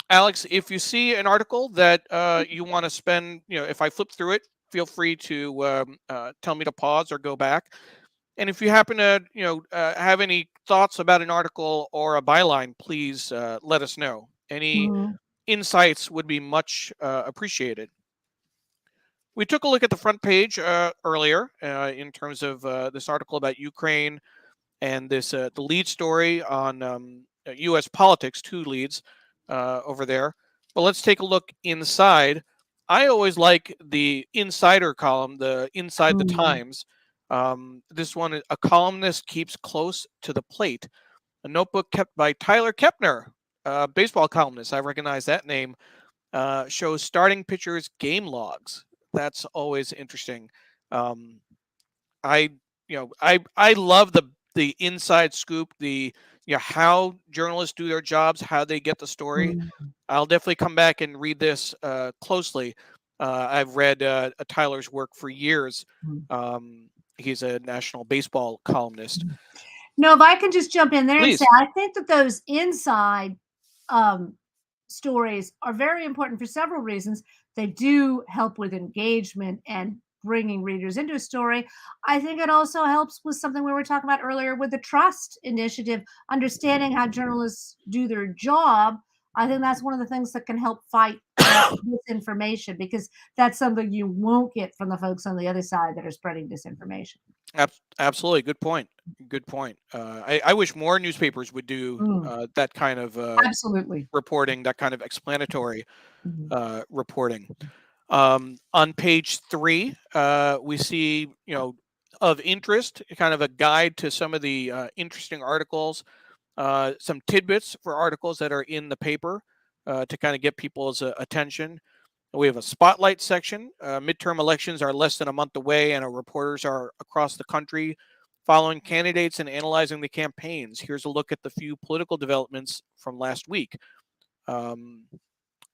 Alex, if you see an article that you want to spend, if I flip through it, feel free to tell me to pause or go back. And if you happen to, have any thoughts about an article or a byline, please let us know. Any Mhm. insights would be much appreciated. We took a look at the front page earlier in terms of this article about Ukraine and this the lead story on U.S. politics, two leads over there. But let's take a look inside. I always like the insider column, the Inside the Mm, Times. This one, a columnist keeps close to the plate. A notebook kept by Tyler Kepner, baseball columnist. I recognize that name. Shows starting pitchers' game logs. That's always interesting. Um, I I love the inside scoop, the how journalists do their jobs, how they get the story. mm, I'll definitely come back and read this closely. I've read Tyler's work for years. mm, He's a national baseball columnist. mm. No, if I can just jump in there and say, Please. I think that those inside um, stories are very important for several reasons. They do help with engagement and bringing readers into a story. I think it also helps with something we were talking about earlier with the trust initiative, understanding how journalists do their job. I think that's one of the things that can help fight disinformation, because that's something you won't get from the folks on the other side that are spreading disinformation. Absolutely, good point. Good point. I wish more newspapers would do Mm, that kind of absolutely. reporting, that kind of explanatory Mhm. reporting. On page 3, we see, of interest, kind of a guide to some of the interesting articles, some tidbits for articles that are in the paper to kind of get people's attention. We have a spotlight section. Midterm elections are less than a month away, and our reporters are across the country following candidates and analyzing the campaigns. Here's a look at the few political developments from last week. Um,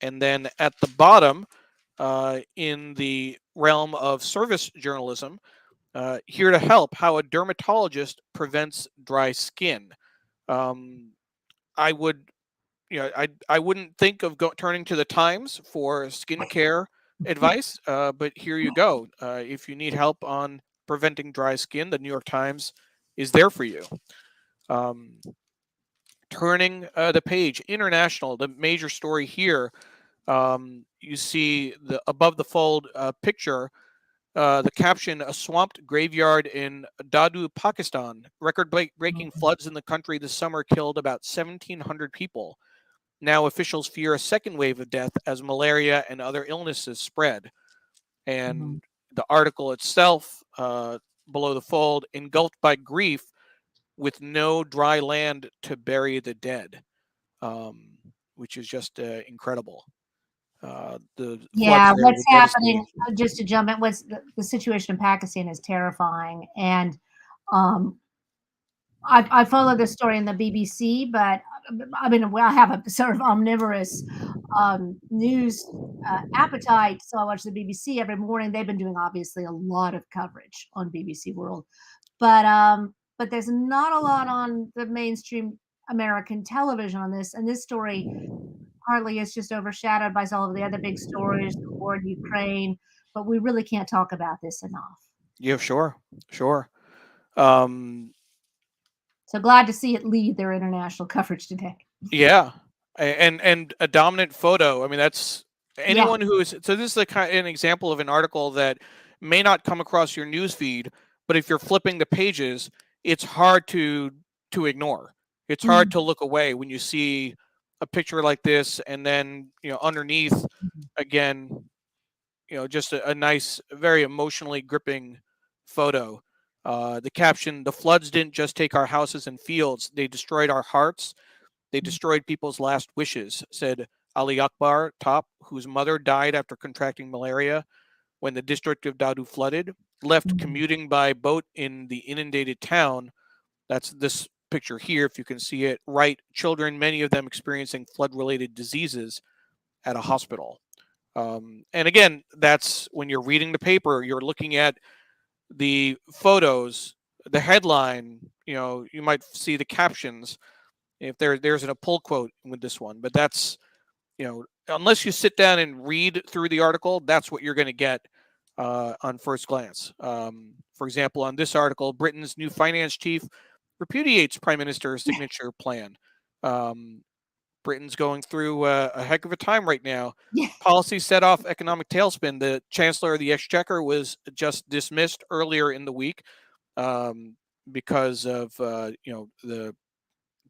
and then at the bottom, in the realm of service journalism, here to help how a dermatologist prevents dry skin. Um, I would, I wouldn't think of turning to the Times for skincare advice, but here you go. If you need help on preventing dry skin, the New York Times is there for you. Um, Turning the page, international, the major story here. You see the above the fold picture, the caption: "A swamped graveyard in Dadu, Pakistan. Record-breaking floods in the country this summer killed about 1,700 people. Now officials fear a second wave of death as malaria and other illnesses spread." Mhm. And the article itself, below the fold: "Engulfed by grief with no dry land to bury the dead," which is just incredible. The floods Yeah, there what's were happening, devastating. just to jump in, what's the situation in Pakistan is terrifying, and, um, I follow this story in the BBC, but, I mean, well, I have a sort of omnivorous, news, appetite, so I watch the BBC every morning. They've been doing, obviously, a lot of coverage on BBC World, but there's not a lot on the mainstream American television on this, and this story partly is just overshadowed by all of the other big stories, the war in Ukraine, but we really can't talk about this enough. Yeah, sure, sure. Um, So glad to see it lead their international coverage today. yeah, and a dominant photo. I mean, that's Yeah. anyone who is. So this is an example of an article that may not come across your news feed, but if you're flipping the pages, it's hard to ignore. It's hard Mhm, to look away when you see a picture like this, and then underneath, mhm, again, just a nice, very emotionally gripping photo. The caption: "The floods didn't just take our houses and fields; they destroyed our hearts. They mhm, destroyed people's last wishes," said Ali Akbar Top, whose mother died after contracting malaria when the district of Dadu flooded. Left mhm, commuting by boat in the inundated town. That's this picture here, if you can see it. Right, children, many of them experiencing flood-related diseases, at a hospital. And again, that's when you're reading the paper, you're looking at the photos, the headline. You might see the captions if there's a pull quote with this one, but that's unless you sit down and read through the article, that's what you're going to get on first glance. For example, on this article, Britain's new finance chief repudiates prime minister's signature plan. Um, Britain's going through a heck of a time right now. Yeah. Policy set off economic tailspin. The Chancellor of the Exchequer was just dismissed earlier in the week because of the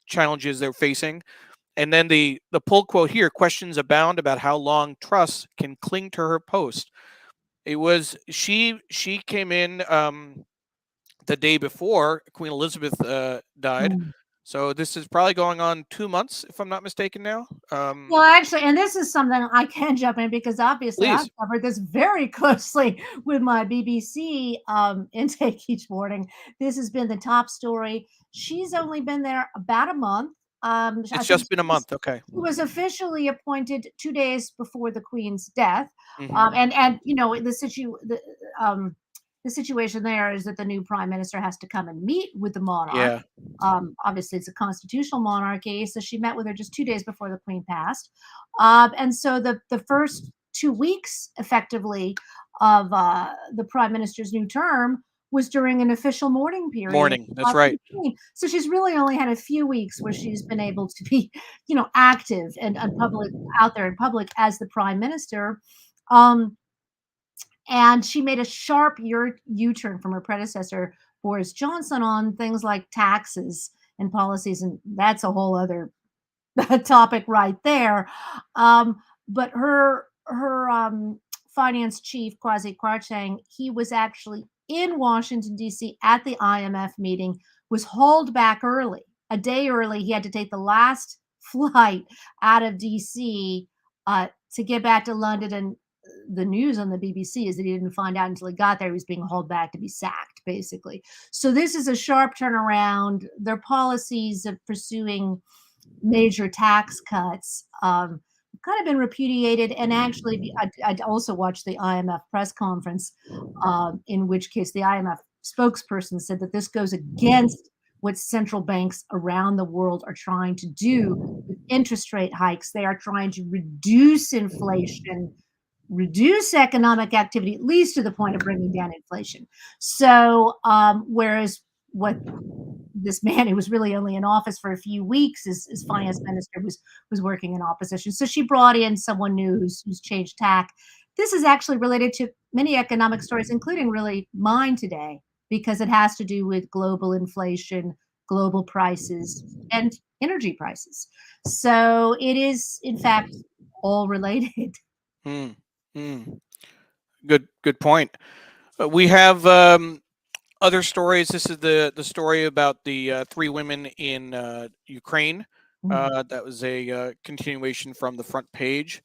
challenges they're facing. And then the pull quote here: questions abound about how long Truss can cling to her post. It was she came in the day before Queen Elizabeth died. Mm. So this is probably going on 2 months, if I'm not mistaken now. Well, actually, and this is something I can jump in because obviously I've Please. covered this very closely with my BBC intake each morning. This has been the top story. She's only been there about a month. I It's think just been a month. Okay. she was officially appointed 2 days before the Queen's death. Hmm. And the situation there is that the new prime minister has to come and meet with the monarch. Yeah. Obviously, it's a constitutional monarchy, so she met with her just 2 days before the Queen passed. And so the first 2 weeks, effectively, of the prime minister's new term was during an official mourning period Morning. That's for the right. Queen. So she's really only had a few weeks where she's been able to be, active and public out there in public as the prime minister. Um, and she made a sharp U-turn from her predecessor, Boris Johnson, on things like taxes and policies, and that's a whole other topic right there. But her finance chief, Kwasi Kwarteng, he was actually in Washington, D.C. at the IMF meeting, was hauled back early. A day early, he had to take the last flight out of D.C. To get back to London. And the news on the BBC is that he didn't find out until he got there he was being hauled back to be sacked, basically. So this is a sharp turnaround. Their policies of pursuing major tax cuts kind of been repudiated. And actually, I'd also watched the IMF press conference, in which case the IMF spokesperson said that this goes against what central banks around the world are trying to do with interest rate hikes. They are trying to reduce inflation, reduce economic activity, at least to the point of bringing down inflation. So, whereas what this man who was really only in office for a few weeks as finance minister was working in opposition. So she brought in someone new who's changed tack. This is actually related to many economic stories, including really mine today, because it has to do with global inflation, global prices, and energy prices. So it is, in fact, all related. Mm. Mm. Good point. We have other stories. This is the story about the 3 women in Ukraine. Mm. That was a continuation from the front page.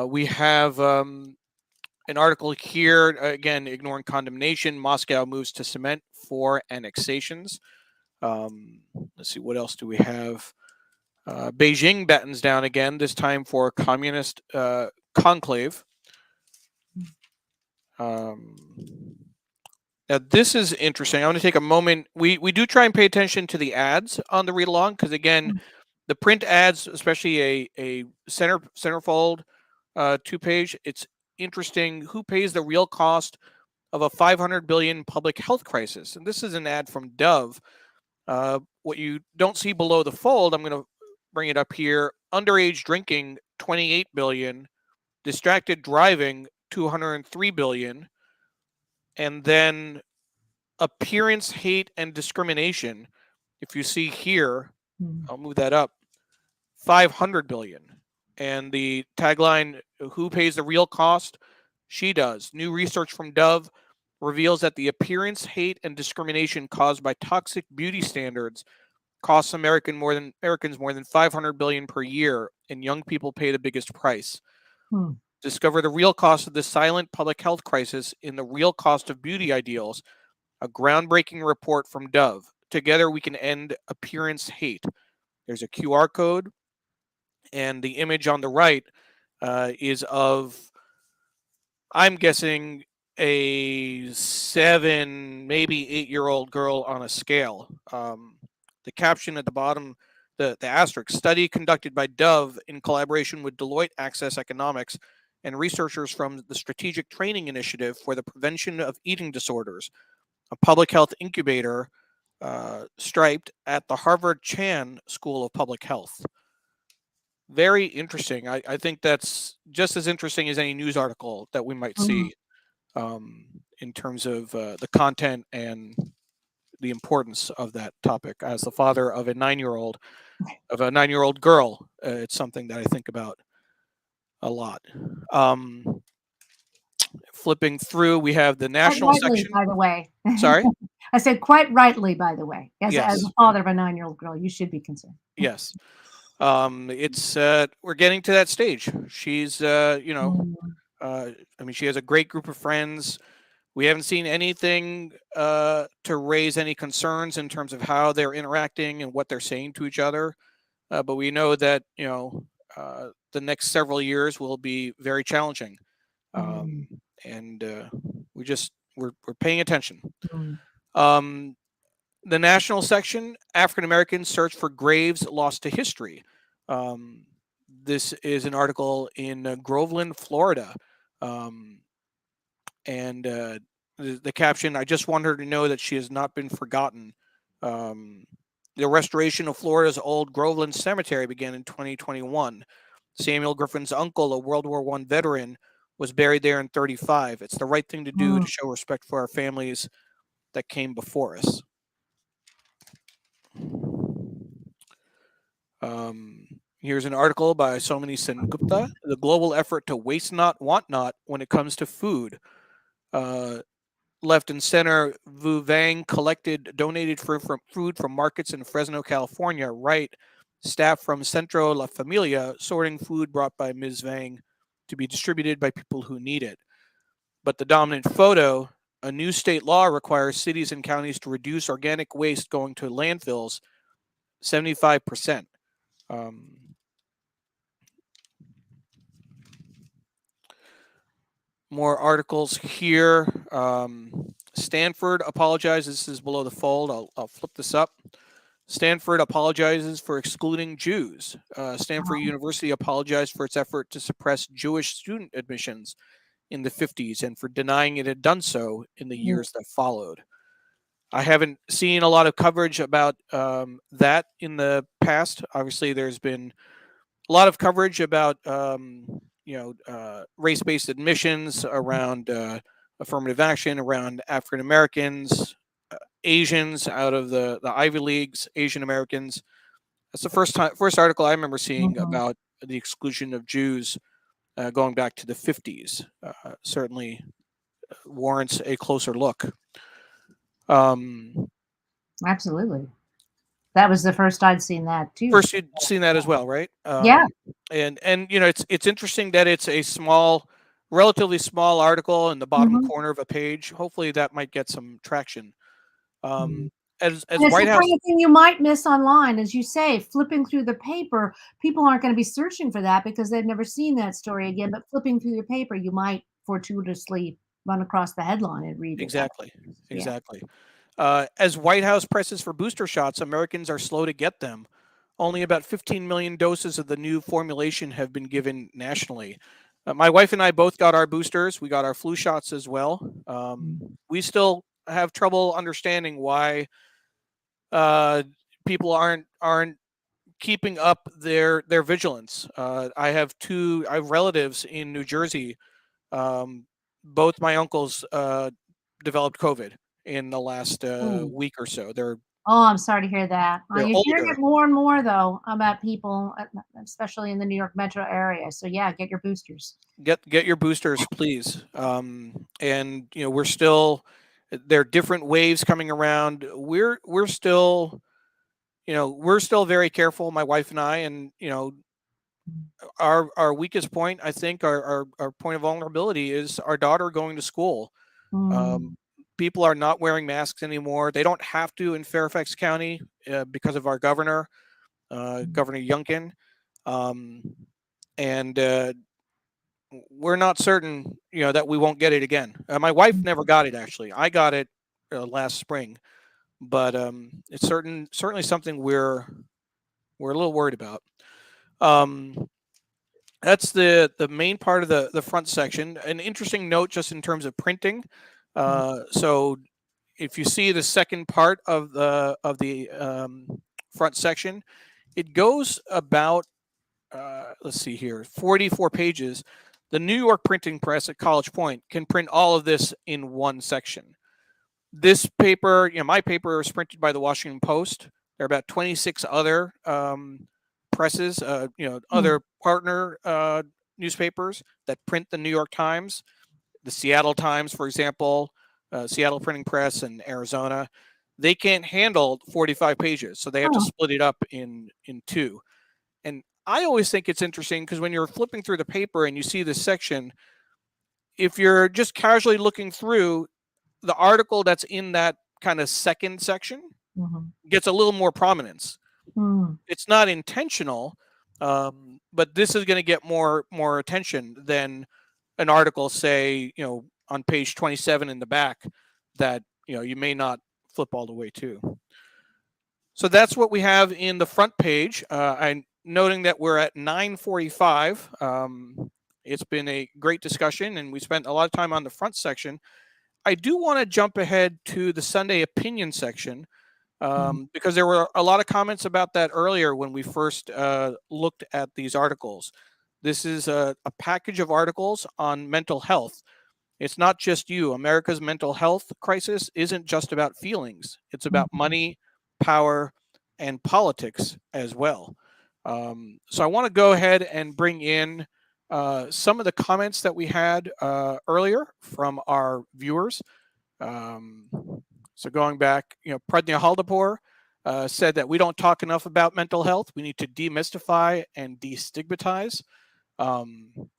We have an article here, again, ignoring condemnation. Moscow moves to cement for annexations. Let's see, what else do we have? Beijing battens down again, this time for communist conclave. Um, Now, this is interesting. I want to take a moment. We do try and pay attention to the ads on the read along because, again, the print ads, especially a centerfold 2-page, it's interesting who pays the real cost of a 500 billion public health crisis. And this is an ad from Dove. What you don't see below the fold, I'm going to bring it up here. Underage drinking, 28 billion. Distracted driving, 203 billion. And then appearance, hate, and discrimination. If you see here, Mm. I'll move that up, 500 billion. And the tagline, who pays the real cost? She does. New research from Dove reveals that the appearance, hate, and discrimination caused by toxic beauty standards costs Americans more than 500 billion per year, and young people pay the biggest price. Mm. Discover the real cost of this silent public health crisis in the real cost of beauty ideals, a groundbreaking report from Dove. Together we can end appearance hate. There's a QR code, and the image on the right is of, I'm guessing, a 7, maybe 8-year-old girl on a scale. The caption at the bottom, the asterisk, study conducted by Dove in collaboration with Deloitte Access Economics and researchers from the Strategic Training Initiative for the Prevention of Eating Disorders, a public health incubator striped at the Harvard Chan School of Public Health. Very interesting. I think that's just as interesting as any news article that we might Mhm. see, in terms of the content and the importance of that topic. As the father of a 9-year-old, girl, it's something that I think about a lot. Um, Flipping through, we have the Quite national rightly, section. by the way. Sorry. I said quite rightly, by the way. As a Yes. father of a 9-year-old girl, you should be concerned. Yes. It's we're getting to that stage. She's Mm, I mean, she has a great group of friends. We haven't seen anything to raise any concerns in terms of how they're interacting and what they're saying to each other. But we know that the next several years will be very challenging, mm, um, and we're paying attention. mm. Um, the national section: African Americans search for graves lost to history. Um, this is an article in Groveland, Florida. Um, and the caption: "I just want her to know that she has not been forgotten." Um, the restoration of Florida's old Groveland Cemetery began in 2021. Samuel Griffin's uncle, a World War I veteran, was buried there in 35. It's the right thing to do Mm. to show respect for our families that came before us. Here's an article by Somani Sengupta: "The global effort to waste not, want not when it comes to food." Uh, Left and center, Vu Vang collected donated food from markets in Fresno, California. Right, staff from Centro La Familia sorting food brought by Ms. Vang to be distributed by people who need it. But the dominant photo: a new state law requires cities and counties to reduce organic waste going to landfills 75%. Um, More articles here. Stanford apologizes. This is below the fold. I'll flip this up. Stanford apologizes for excluding Jews. Stanford Wow. University apologized for its effort to suppress Jewish student admissions in the 50s and for denying it had done so in the Mm, years that followed. I haven't seen a lot of coverage about that in the past. Obviously, there's been a lot of coverage about race-based admissions, around affirmative action, around African Americans, Asians out of the Ivy Leagues, Asian Americans. That's the first article I remember seeing mhm, about the exclusion of Jews, going back to the 50s. Certainly warrants a closer look. Um, absolutely. That was the first I'd seen that too. First, you'd seen that as well, right? Yeah. And it's interesting that it's a small, relatively small article in the bottom Mhm, corner of a page. Hopefully, that might get some traction. mhm. Um, as And it's White the House, kind of thing you might miss online, as you say, flipping through the paper, people aren't gonna be searching for that because they've never seen that story again, but flipping through the paper, you might fortuitously run across the headline and read it. exactly, Yeah. exactly. As White House presses for booster shots, Americans are slow to get them. Only about 15 million doses of the new formulation have been given nationally. My wife and I both got our boosters. We got our flu shots as well. Mm, We still have trouble understanding why uh, people aren't keeping up their vigilance. I have relatives in New Jersey. Um, Both my uncles developed COVID in the last ooh. week or so. Oh, I'm sorry to hear that. They're You're hearing older. it more and more, though, about people, especially in the New York metro area. So, yeah, get your boosters. Get your boosters, please. And we're still, there are different waves coming around. We're still, we're still very careful, my wife and I, and our weakest point, I think, our point of vulnerability is our daughter going to school. Um, Mm, People are not wearing masks anymore. They don't have to in Fairfax County, because of our governor, Governor Youngkin. Um, and we're not certain, that we won't get it again. My wife never got it, actually. I got it last spring, but it's certainly something we're a little worried about. Um, that's the main part of the front section. An interesting note, just in terms of printing. mm, So if you see the second part of the front section, it goes about let's see here, 44 pages. The New York printing press at College Point can print all of this in one section. This paper, my paper is printed by the Washington Post. There are about 26 other presses, Mm. other partner newspapers that print the New York Times. The Seattle Times, for example, Seattle Printing Press in Arizona, they can't handle 45 pages, so they have to Oh. split it up in two. And I always think it's interesting because when you're flipping through the paper and you see this section, if you're just casually looking through, the article that's in that kind of second section Mhm. gets a little more prominence. Mm. It's not intentional, but this is going to get more attention than an article, say, on page 27 in the back, that you may not flip all the way to. So that's what we have in the front page. I'm noting that we're at 9:45. It's been a great discussion, and we spent a lot of time on the front section. I do want to jump ahead to the Sunday opinion section, Mhm. because there were a lot of comments about that earlier when we first looked at these articles. This is a package of articles on mental health. It's not just you. America's mental health crisis isn't just about feelings, it's about Mhm. money, power, and politics as well. So I want to go ahead and bring in some of the comments that we had earlier from our viewers. Um, so going back, Pradnya Haldapur said that we don't talk enough about mental health. We need to demystify and destigmatize. Um,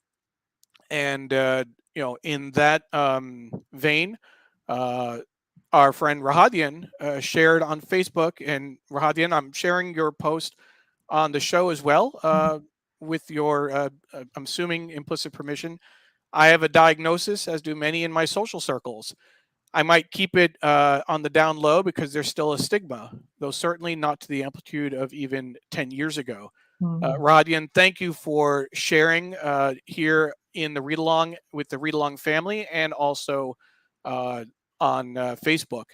and in that vein, uh, our friend Rahadian shared on Facebook, and Rahadian, I'm sharing your post on the show as well, with your, I'm assuming, implicit permission. I have a diagnosis, as do many in my social circles. I might keep it on the down low because there's still a stigma, though certainly not to the amplitude of even 10 years ago. Mhm. Rodian, thank you for sharing here in the read along with the read along family, and also uh, on Facebook.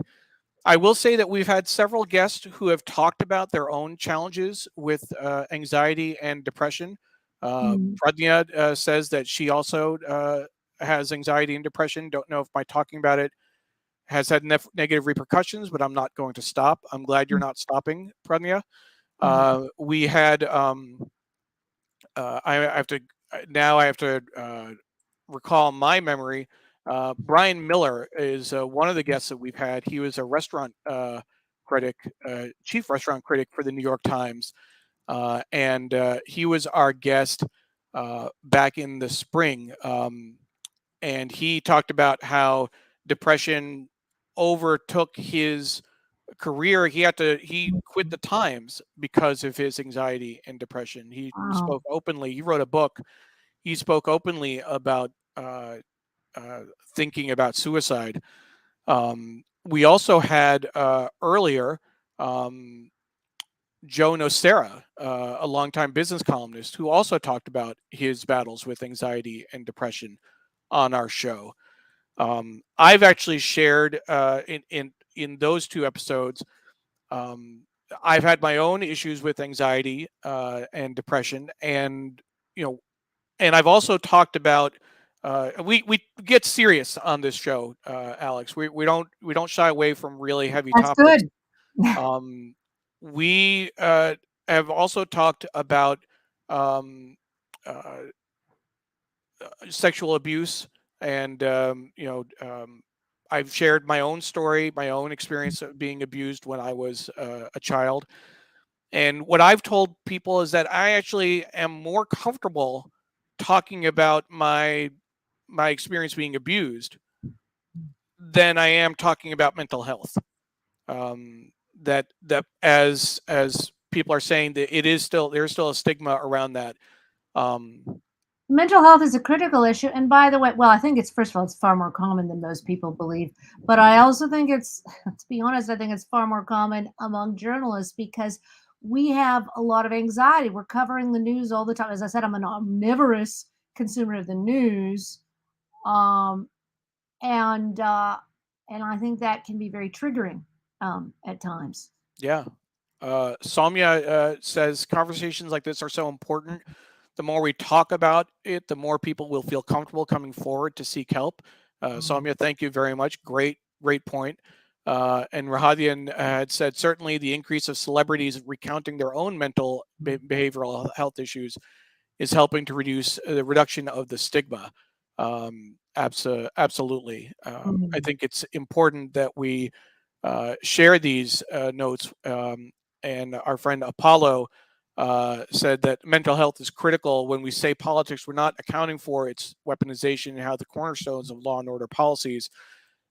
I will say that we've had several guests who have talked about their own challenges with anxiety and depression. Mhm. Pradnya says that she also has anxiety and depression. Don't know if by talking about it has had negative repercussions, but I'm not going to stop. I'm glad you're not stopping, Pradnya. Mhm. We had I have to now I have to recall my memory. Brian Miller is one of the guests that we've had. He was a restaurant critic, chief restaurant critic for the New York Times, and he was our guest back in the spring. And he talked about how depression overtook his career. He quit the Times because of his anxiety and depression. He Wow. spoke openly. He wrote a book. He spoke openly about uh, uh, thinking about suicide. We also had earlier um, Joe Nocera, a longtime business columnist, who also talked about his battles with anxiety and depression on our show. I've actually shared in those two episodes. Um, I've had my own issues with anxiety and depression, and you know, and I've also talked about. We get serious on this show, Alex. We don't shy away from really heavy That's topics. good. Um, we have also talked about um, uh, sexual abuse, and I've shared my own story, my own experience of being abused when I was a child. And what I've told people is that I actually am more comfortable talking about my experience being abused than I am talking about mental health. That as people are saying, that there's still a stigma around that. Um, Mental health is a critical issue, and by the way, well, I think it's, first of all, it's far more common than most people believe, but I also think it's, to be honest, I think it's far more common among journalists because we have a lot of anxiety. We're covering the news all the time. As I said, I'm an omnivorous consumer of the news, um, and I think that can be very triggering at times. yeah. Soumya says conversations like this are so important. the more we talk about it, the more people will feel comfortable coming forward to seek help. Soumya, thank you very much. Great point. And Rahadian had said certainly the increase of celebrities recounting their own mental behavioral health issues is helping to reduce the reduction of the stigma. Absolutely. I think it's important that we share these notes. And our friend Apollo said that mental health is critical. When we say politics, we're not accounting for its weaponization and how the cornerstones of law and order policies.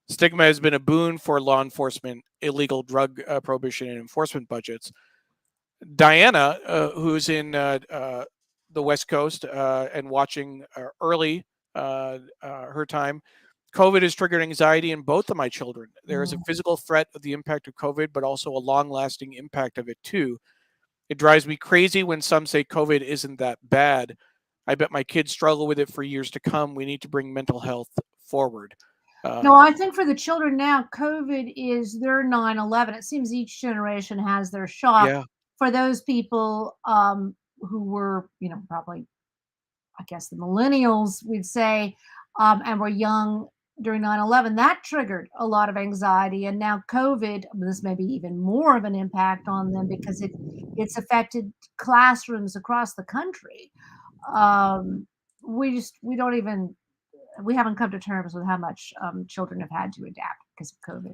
Stigma has been a boon for law enforcement, illegal drug prohibition, and enforcement budgets. Diana, who's in the West Coast and watching early her time, COVID has triggered anxiety in both of my children. There is a physical threat of the impact of COVID, but also a long lasting impact of it too. It drives me crazy when some say COVID isn't that bad. I bet my kids struggle with it for years to come. We need to bring mental health forward. No, I think for the children now, COVID is their 9/11. It seems each generation has their shock. Yeah. For those people who were, probably, I guess, the millennials, we'd say, and were young during 9/11, that triggered a lot of anxiety. And now COVID, this may be even more of an impact on them because it's affected classrooms across the country. We don't even we haven't come to terms with how much children have had to adapt because of COVID.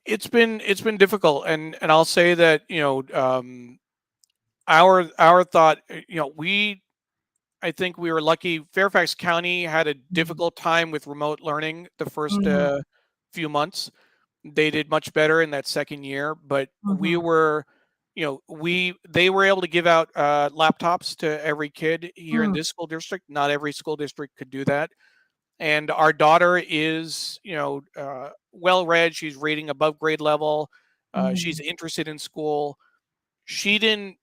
It's been difficult, and I'll say that our thought, I think we were lucky. Fairfax County had a difficult time with remote learning the first Mhm, few months. They did much better in that second year, but we mhm, were, they were able to give out laptops to every kid here in mm, this school district. Not every school district could do that. And our daughter is, well read. She's reading above grade level. She's mhm, interested in school. She didn't,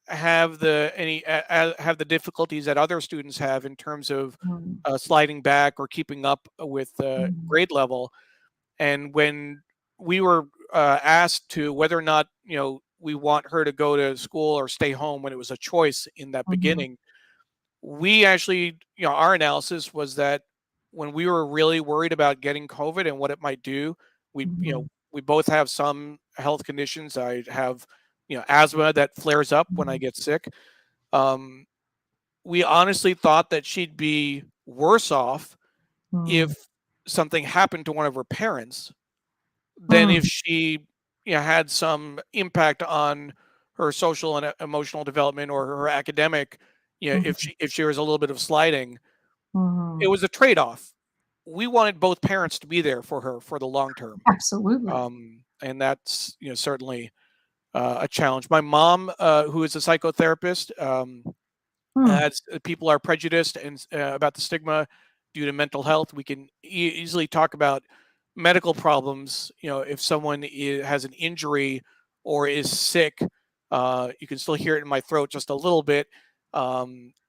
have have the difficulties that other students have in terms of mm, sliding back or keeping up with mhm, grade level. And when we were asked to whether or not, we want her to go to school or stay home when it was a choice in that mhm, beginning, we actually, our analysis was that when we were really worried about getting COVID and what it might do, mhm, we both have some health conditions. I have, asthma that flares up when I mhm, get sick. Um, we honestly thought that she'd be worse off mm, if something happened to one of her parents than if mm, she, had some impact on her social and emotional development or her academic. If mhm, she was a little bit of sliding, it mhm. was a trade off. We wanted both parents to be there for her for the long term, Absolutely. and that's certainly a challenge. My mom, who is a psychotherapist, Mm, as people are prejudiced and about the stigma due to mental health. We can easily talk about medical problems. If someone has an injury or is sick, you can still hear it in my throat just a little bit.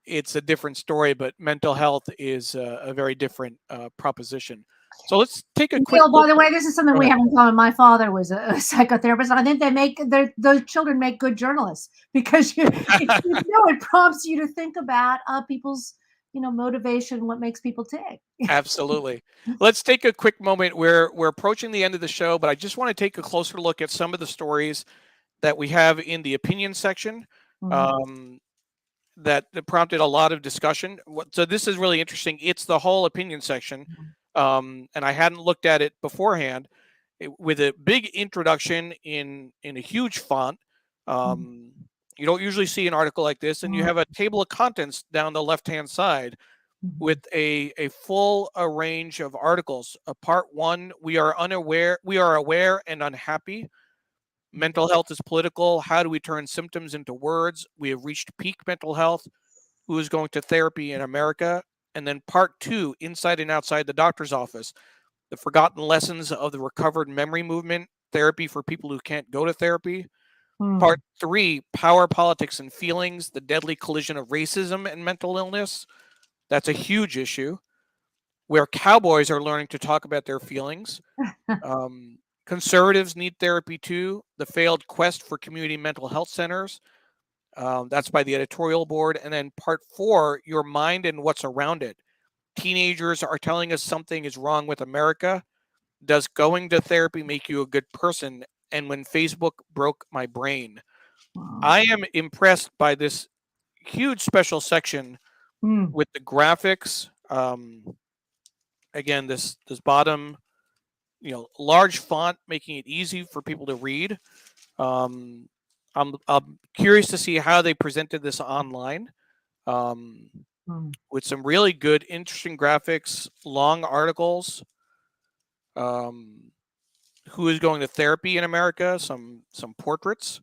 It's a different story, but mental health is a very different proposition. So let's take a quick Neil, by look. the way, this is something Go we ahead. have in common. My father was a psychotherapist, and I think those children make good journalists because it prompts you to think about people's motivation, what makes people tick. Absolutely. Let's take a quick moment. We're approaching the end of the show, but I just want to take a closer look at some of the stories that we have in the opinion section, Mhm, um, that prompted a lot of discussion. So this is really interesting. It's the whole opinion section, mhm, and I hadn't looked at it beforehand. With a big introduction in a huge font. mhm, Um, you don't usually see an article like this, and you have a table of contents down the left-hand side with mhm, a full range of articles. Part one: we are aware and unhappy. Mental health is political. How do we turn symptoms into words? We have reached peak mental health. Who is going to therapy in America? And then part two: inside and outside the doctor's office. The forgotten lessons of the recovered memory movement. Therapy for people who can't go to therapy. Part mhm, three: power, politics, and feelings. The deadly collision of racism and mental illness. That's a huge issue where cowboys are learning to talk about their feelings. Conservatives need therapy too. The failed quest for community mental health centers. That's by the editorial board. And then part 4, your mind and what's around it. Teenagers are telling us something is wrong with America. Does going to therapy make you a good person? And when Facebook broke my brain. I am impressed by this huge special section with the graphics. Again, this bottom, large font, making it easy for people to read. I'm curious to see how they presented this online, with some really good, interesting graphics, long articles. Who is going to therapy in America? Some portraits.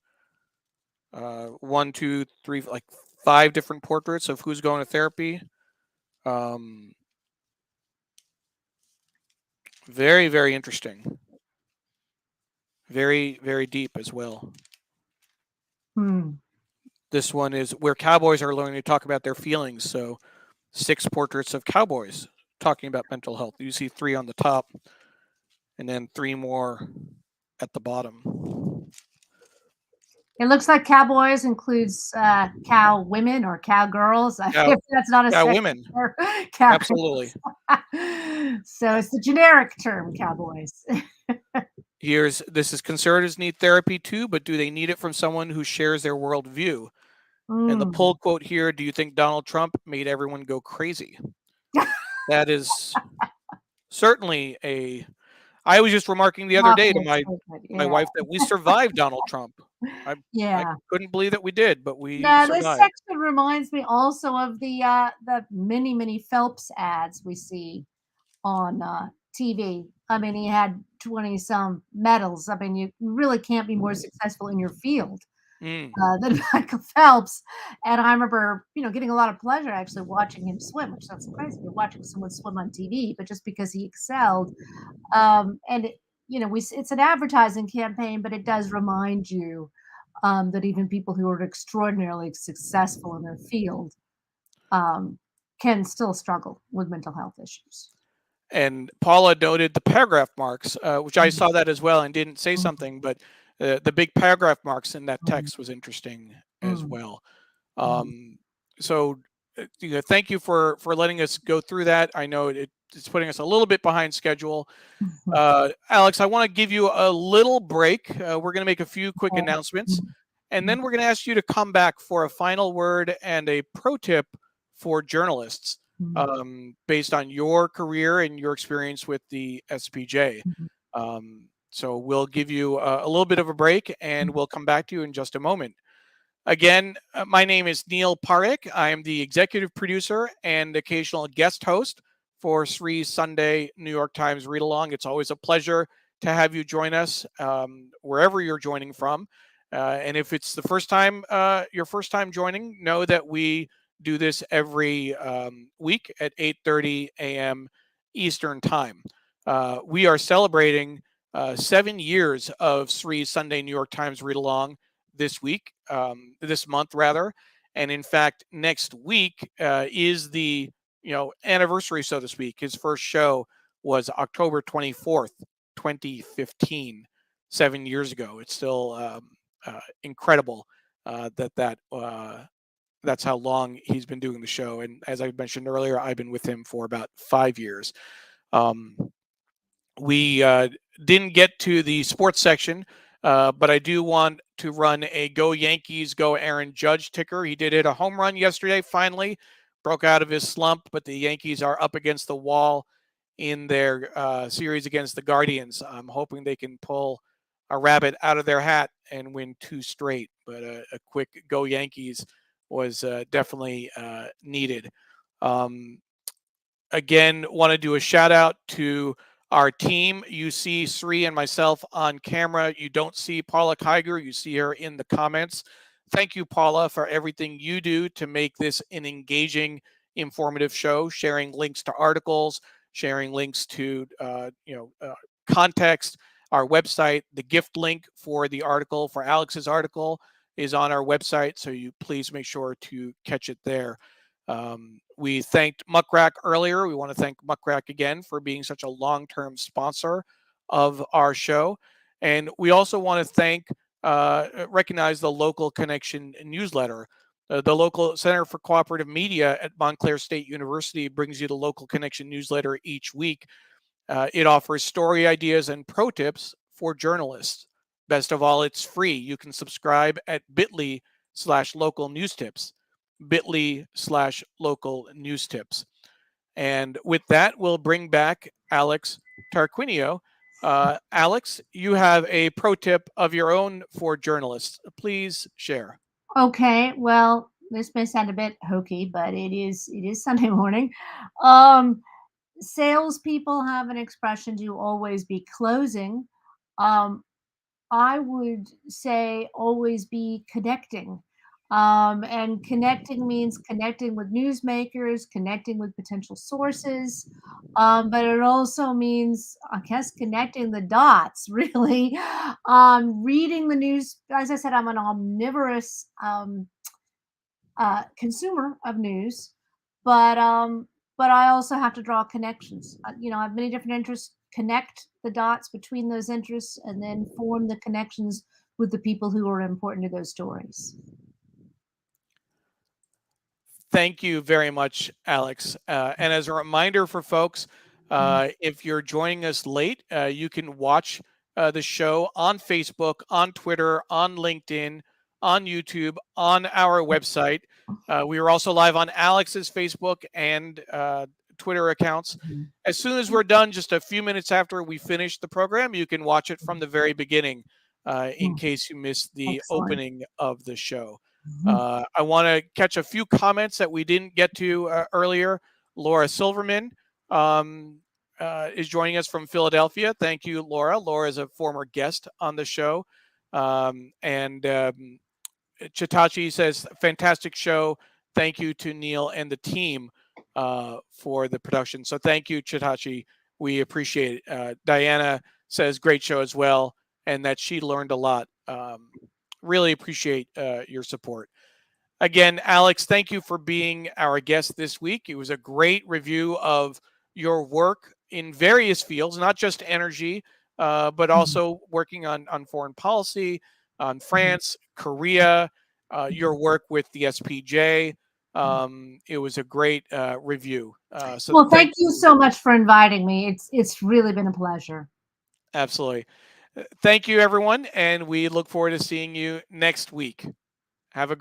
1, 2, 3, like 5 different portraits of who's going to therapy. Very, very interesting. Very, very deep as well. This one is where cowboys are learning to talk about their feelings. So 6 portraits of cowboys talking about mental health. You see 3 on the top and then 3 more at the bottom. It looks like cowboys includes cow women or cowgirls. I guess that's not a cow women. Absolutely. So it's the generic term, cowboys. This is conservatives need therapy too, but do they need it from someone who shares their worldview? And the poll quote here, do you think Donald Trump made everyone go crazy? That is certainly I was just remarking the other day to my wife that we survived Donald Trump. I couldn't believe that we did, but we survived. This section reminds me also of the many Phelps ads we see on TV. I mean, he had 20-some medals. I mean, you really can't be more successful in your field than Michael Phelps. And I remember, getting a lot of pleasure actually watching him swim, which sounds crazy. You're watching someone swim on TV, but just because he excelled. It's an advertising campaign, but it does remind you that even people who are extraordinarily successful in their field can still struggle with mental health issues. And Paula noted the paragraph marks, which I saw that as well and didn't say something, but the big paragraph marks in that text was interesting as well. So, thank you for letting us go through that. I know it's putting us a little bit behind schedule. Alex, I want to give you a little break. We're going to make a few quick announcements, and then we're going to ask you to come back for a final word and a pro tip for journalists based on your career and your experience with the SPJ. So we'll give you a little bit of a break, and we'll come back to you in just a moment. Again, my name is Neil Parekh. I am the executive producer and occasional guest host for Sri's Sunday New York Times Read Along. It's always a pleasure to have you join us wherever you're joining from. And if it's the first time, your first time joining, know that we do this every week at 8:30 a.m. Eastern Time. We are celebrating 7 years of Sri's Sunday New York Times Read Along this month rather. And in fact, next week is the anniversary, so to speak. His first show was October 24th, 2015, 7 years ago. It's still incredible that's how long he's been doing the show. And as I mentioned earlier, I've been with him for about 5 years. We didn't get to the sports section, but I do want to run a Go Yankees, Go Aaron Judge ticker. He did hit a home run yesterday, finally broke out of his slump, but the Yankees are up against the wall in their series against the Guardians. I'm hoping they can pull a rabbit out of their hat and win 2 straight, but a quick Go Yankees was definitely needed. Again, want to do a shout out to our team. You see Sri and myself on camera. You don't see Paula Kiger. You see her in the comments. Thank you, Paula, for everything you do to make this an engaging, informative show, sharing links to articles, sharing links to context, our website. The gift link for the article, for Alex's article, is on our website, so you please make sure to catch it there. We thanked Muckrack earlier. We want to thank Muckrack again for being such a long-term sponsor of our show. And we also want to thank recognize the Local Connection newsletter. The local Center for Cooperative Media at Montclair State University brings you the Local Connection newsletter each week. It offers story ideas and pro tips for journalists. Best of all, it's free. You can subscribe at bit.ly/local news tips. bit.ly/local news tips. And with that, we'll bring back Alex Tarquinio. Alex, you have a pro tip of your own for journalists. Please share. Okay, well, this may sound a bit hokey, but it is Sunday morning. Um, Salespeople have an expression to always be closing. Um, I would say always be connecting. And connecting means connecting with newsmakers, connecting with potential sources. But it also means, I guess, connecting the dots, really. Reading the news. As I said, I'm an omnivorous consumer of news, but I also have to draw connections. I have many different interests. Connect the dots between those interests, and then form the connections with the people who are important to those stories. Thank you very much, Alex. And as a reminder for folks, if you're joining us late, you can watch the show on Facebook, on Twitter, on LinkedIn, on YouTube, on our website. We are also live on Alex's Facebook and Twitter accounts. As soon as we're done, just a few minutes after we finish the program, you can watch it from the very beginning in case you missed the Excellent. opening of the show. I want to catch a few comments that we didn't get to earlier. Laura Silverman is joining us from Philadelphia. Thank you, Laura. Laura is a former guest on the show. And Chitachi says, fantastic show. Thank you to Neil and the team for the production. So thank you, Chitachi. We appreciate it. Diana says, great show as well, and that she learned a lot. Really appreciate your support. Again, Alex, thank you for being our guest this week. It was a great review of your work in various fields, not just energy, but also working on foreign policy, on France, Korea, your work with the SPJ. It was a great review. Well, thank you so much for inviting me. It's really been a pleasure. Absolutely. Thank you, everyone, and we look forward to seeing you next week. Have a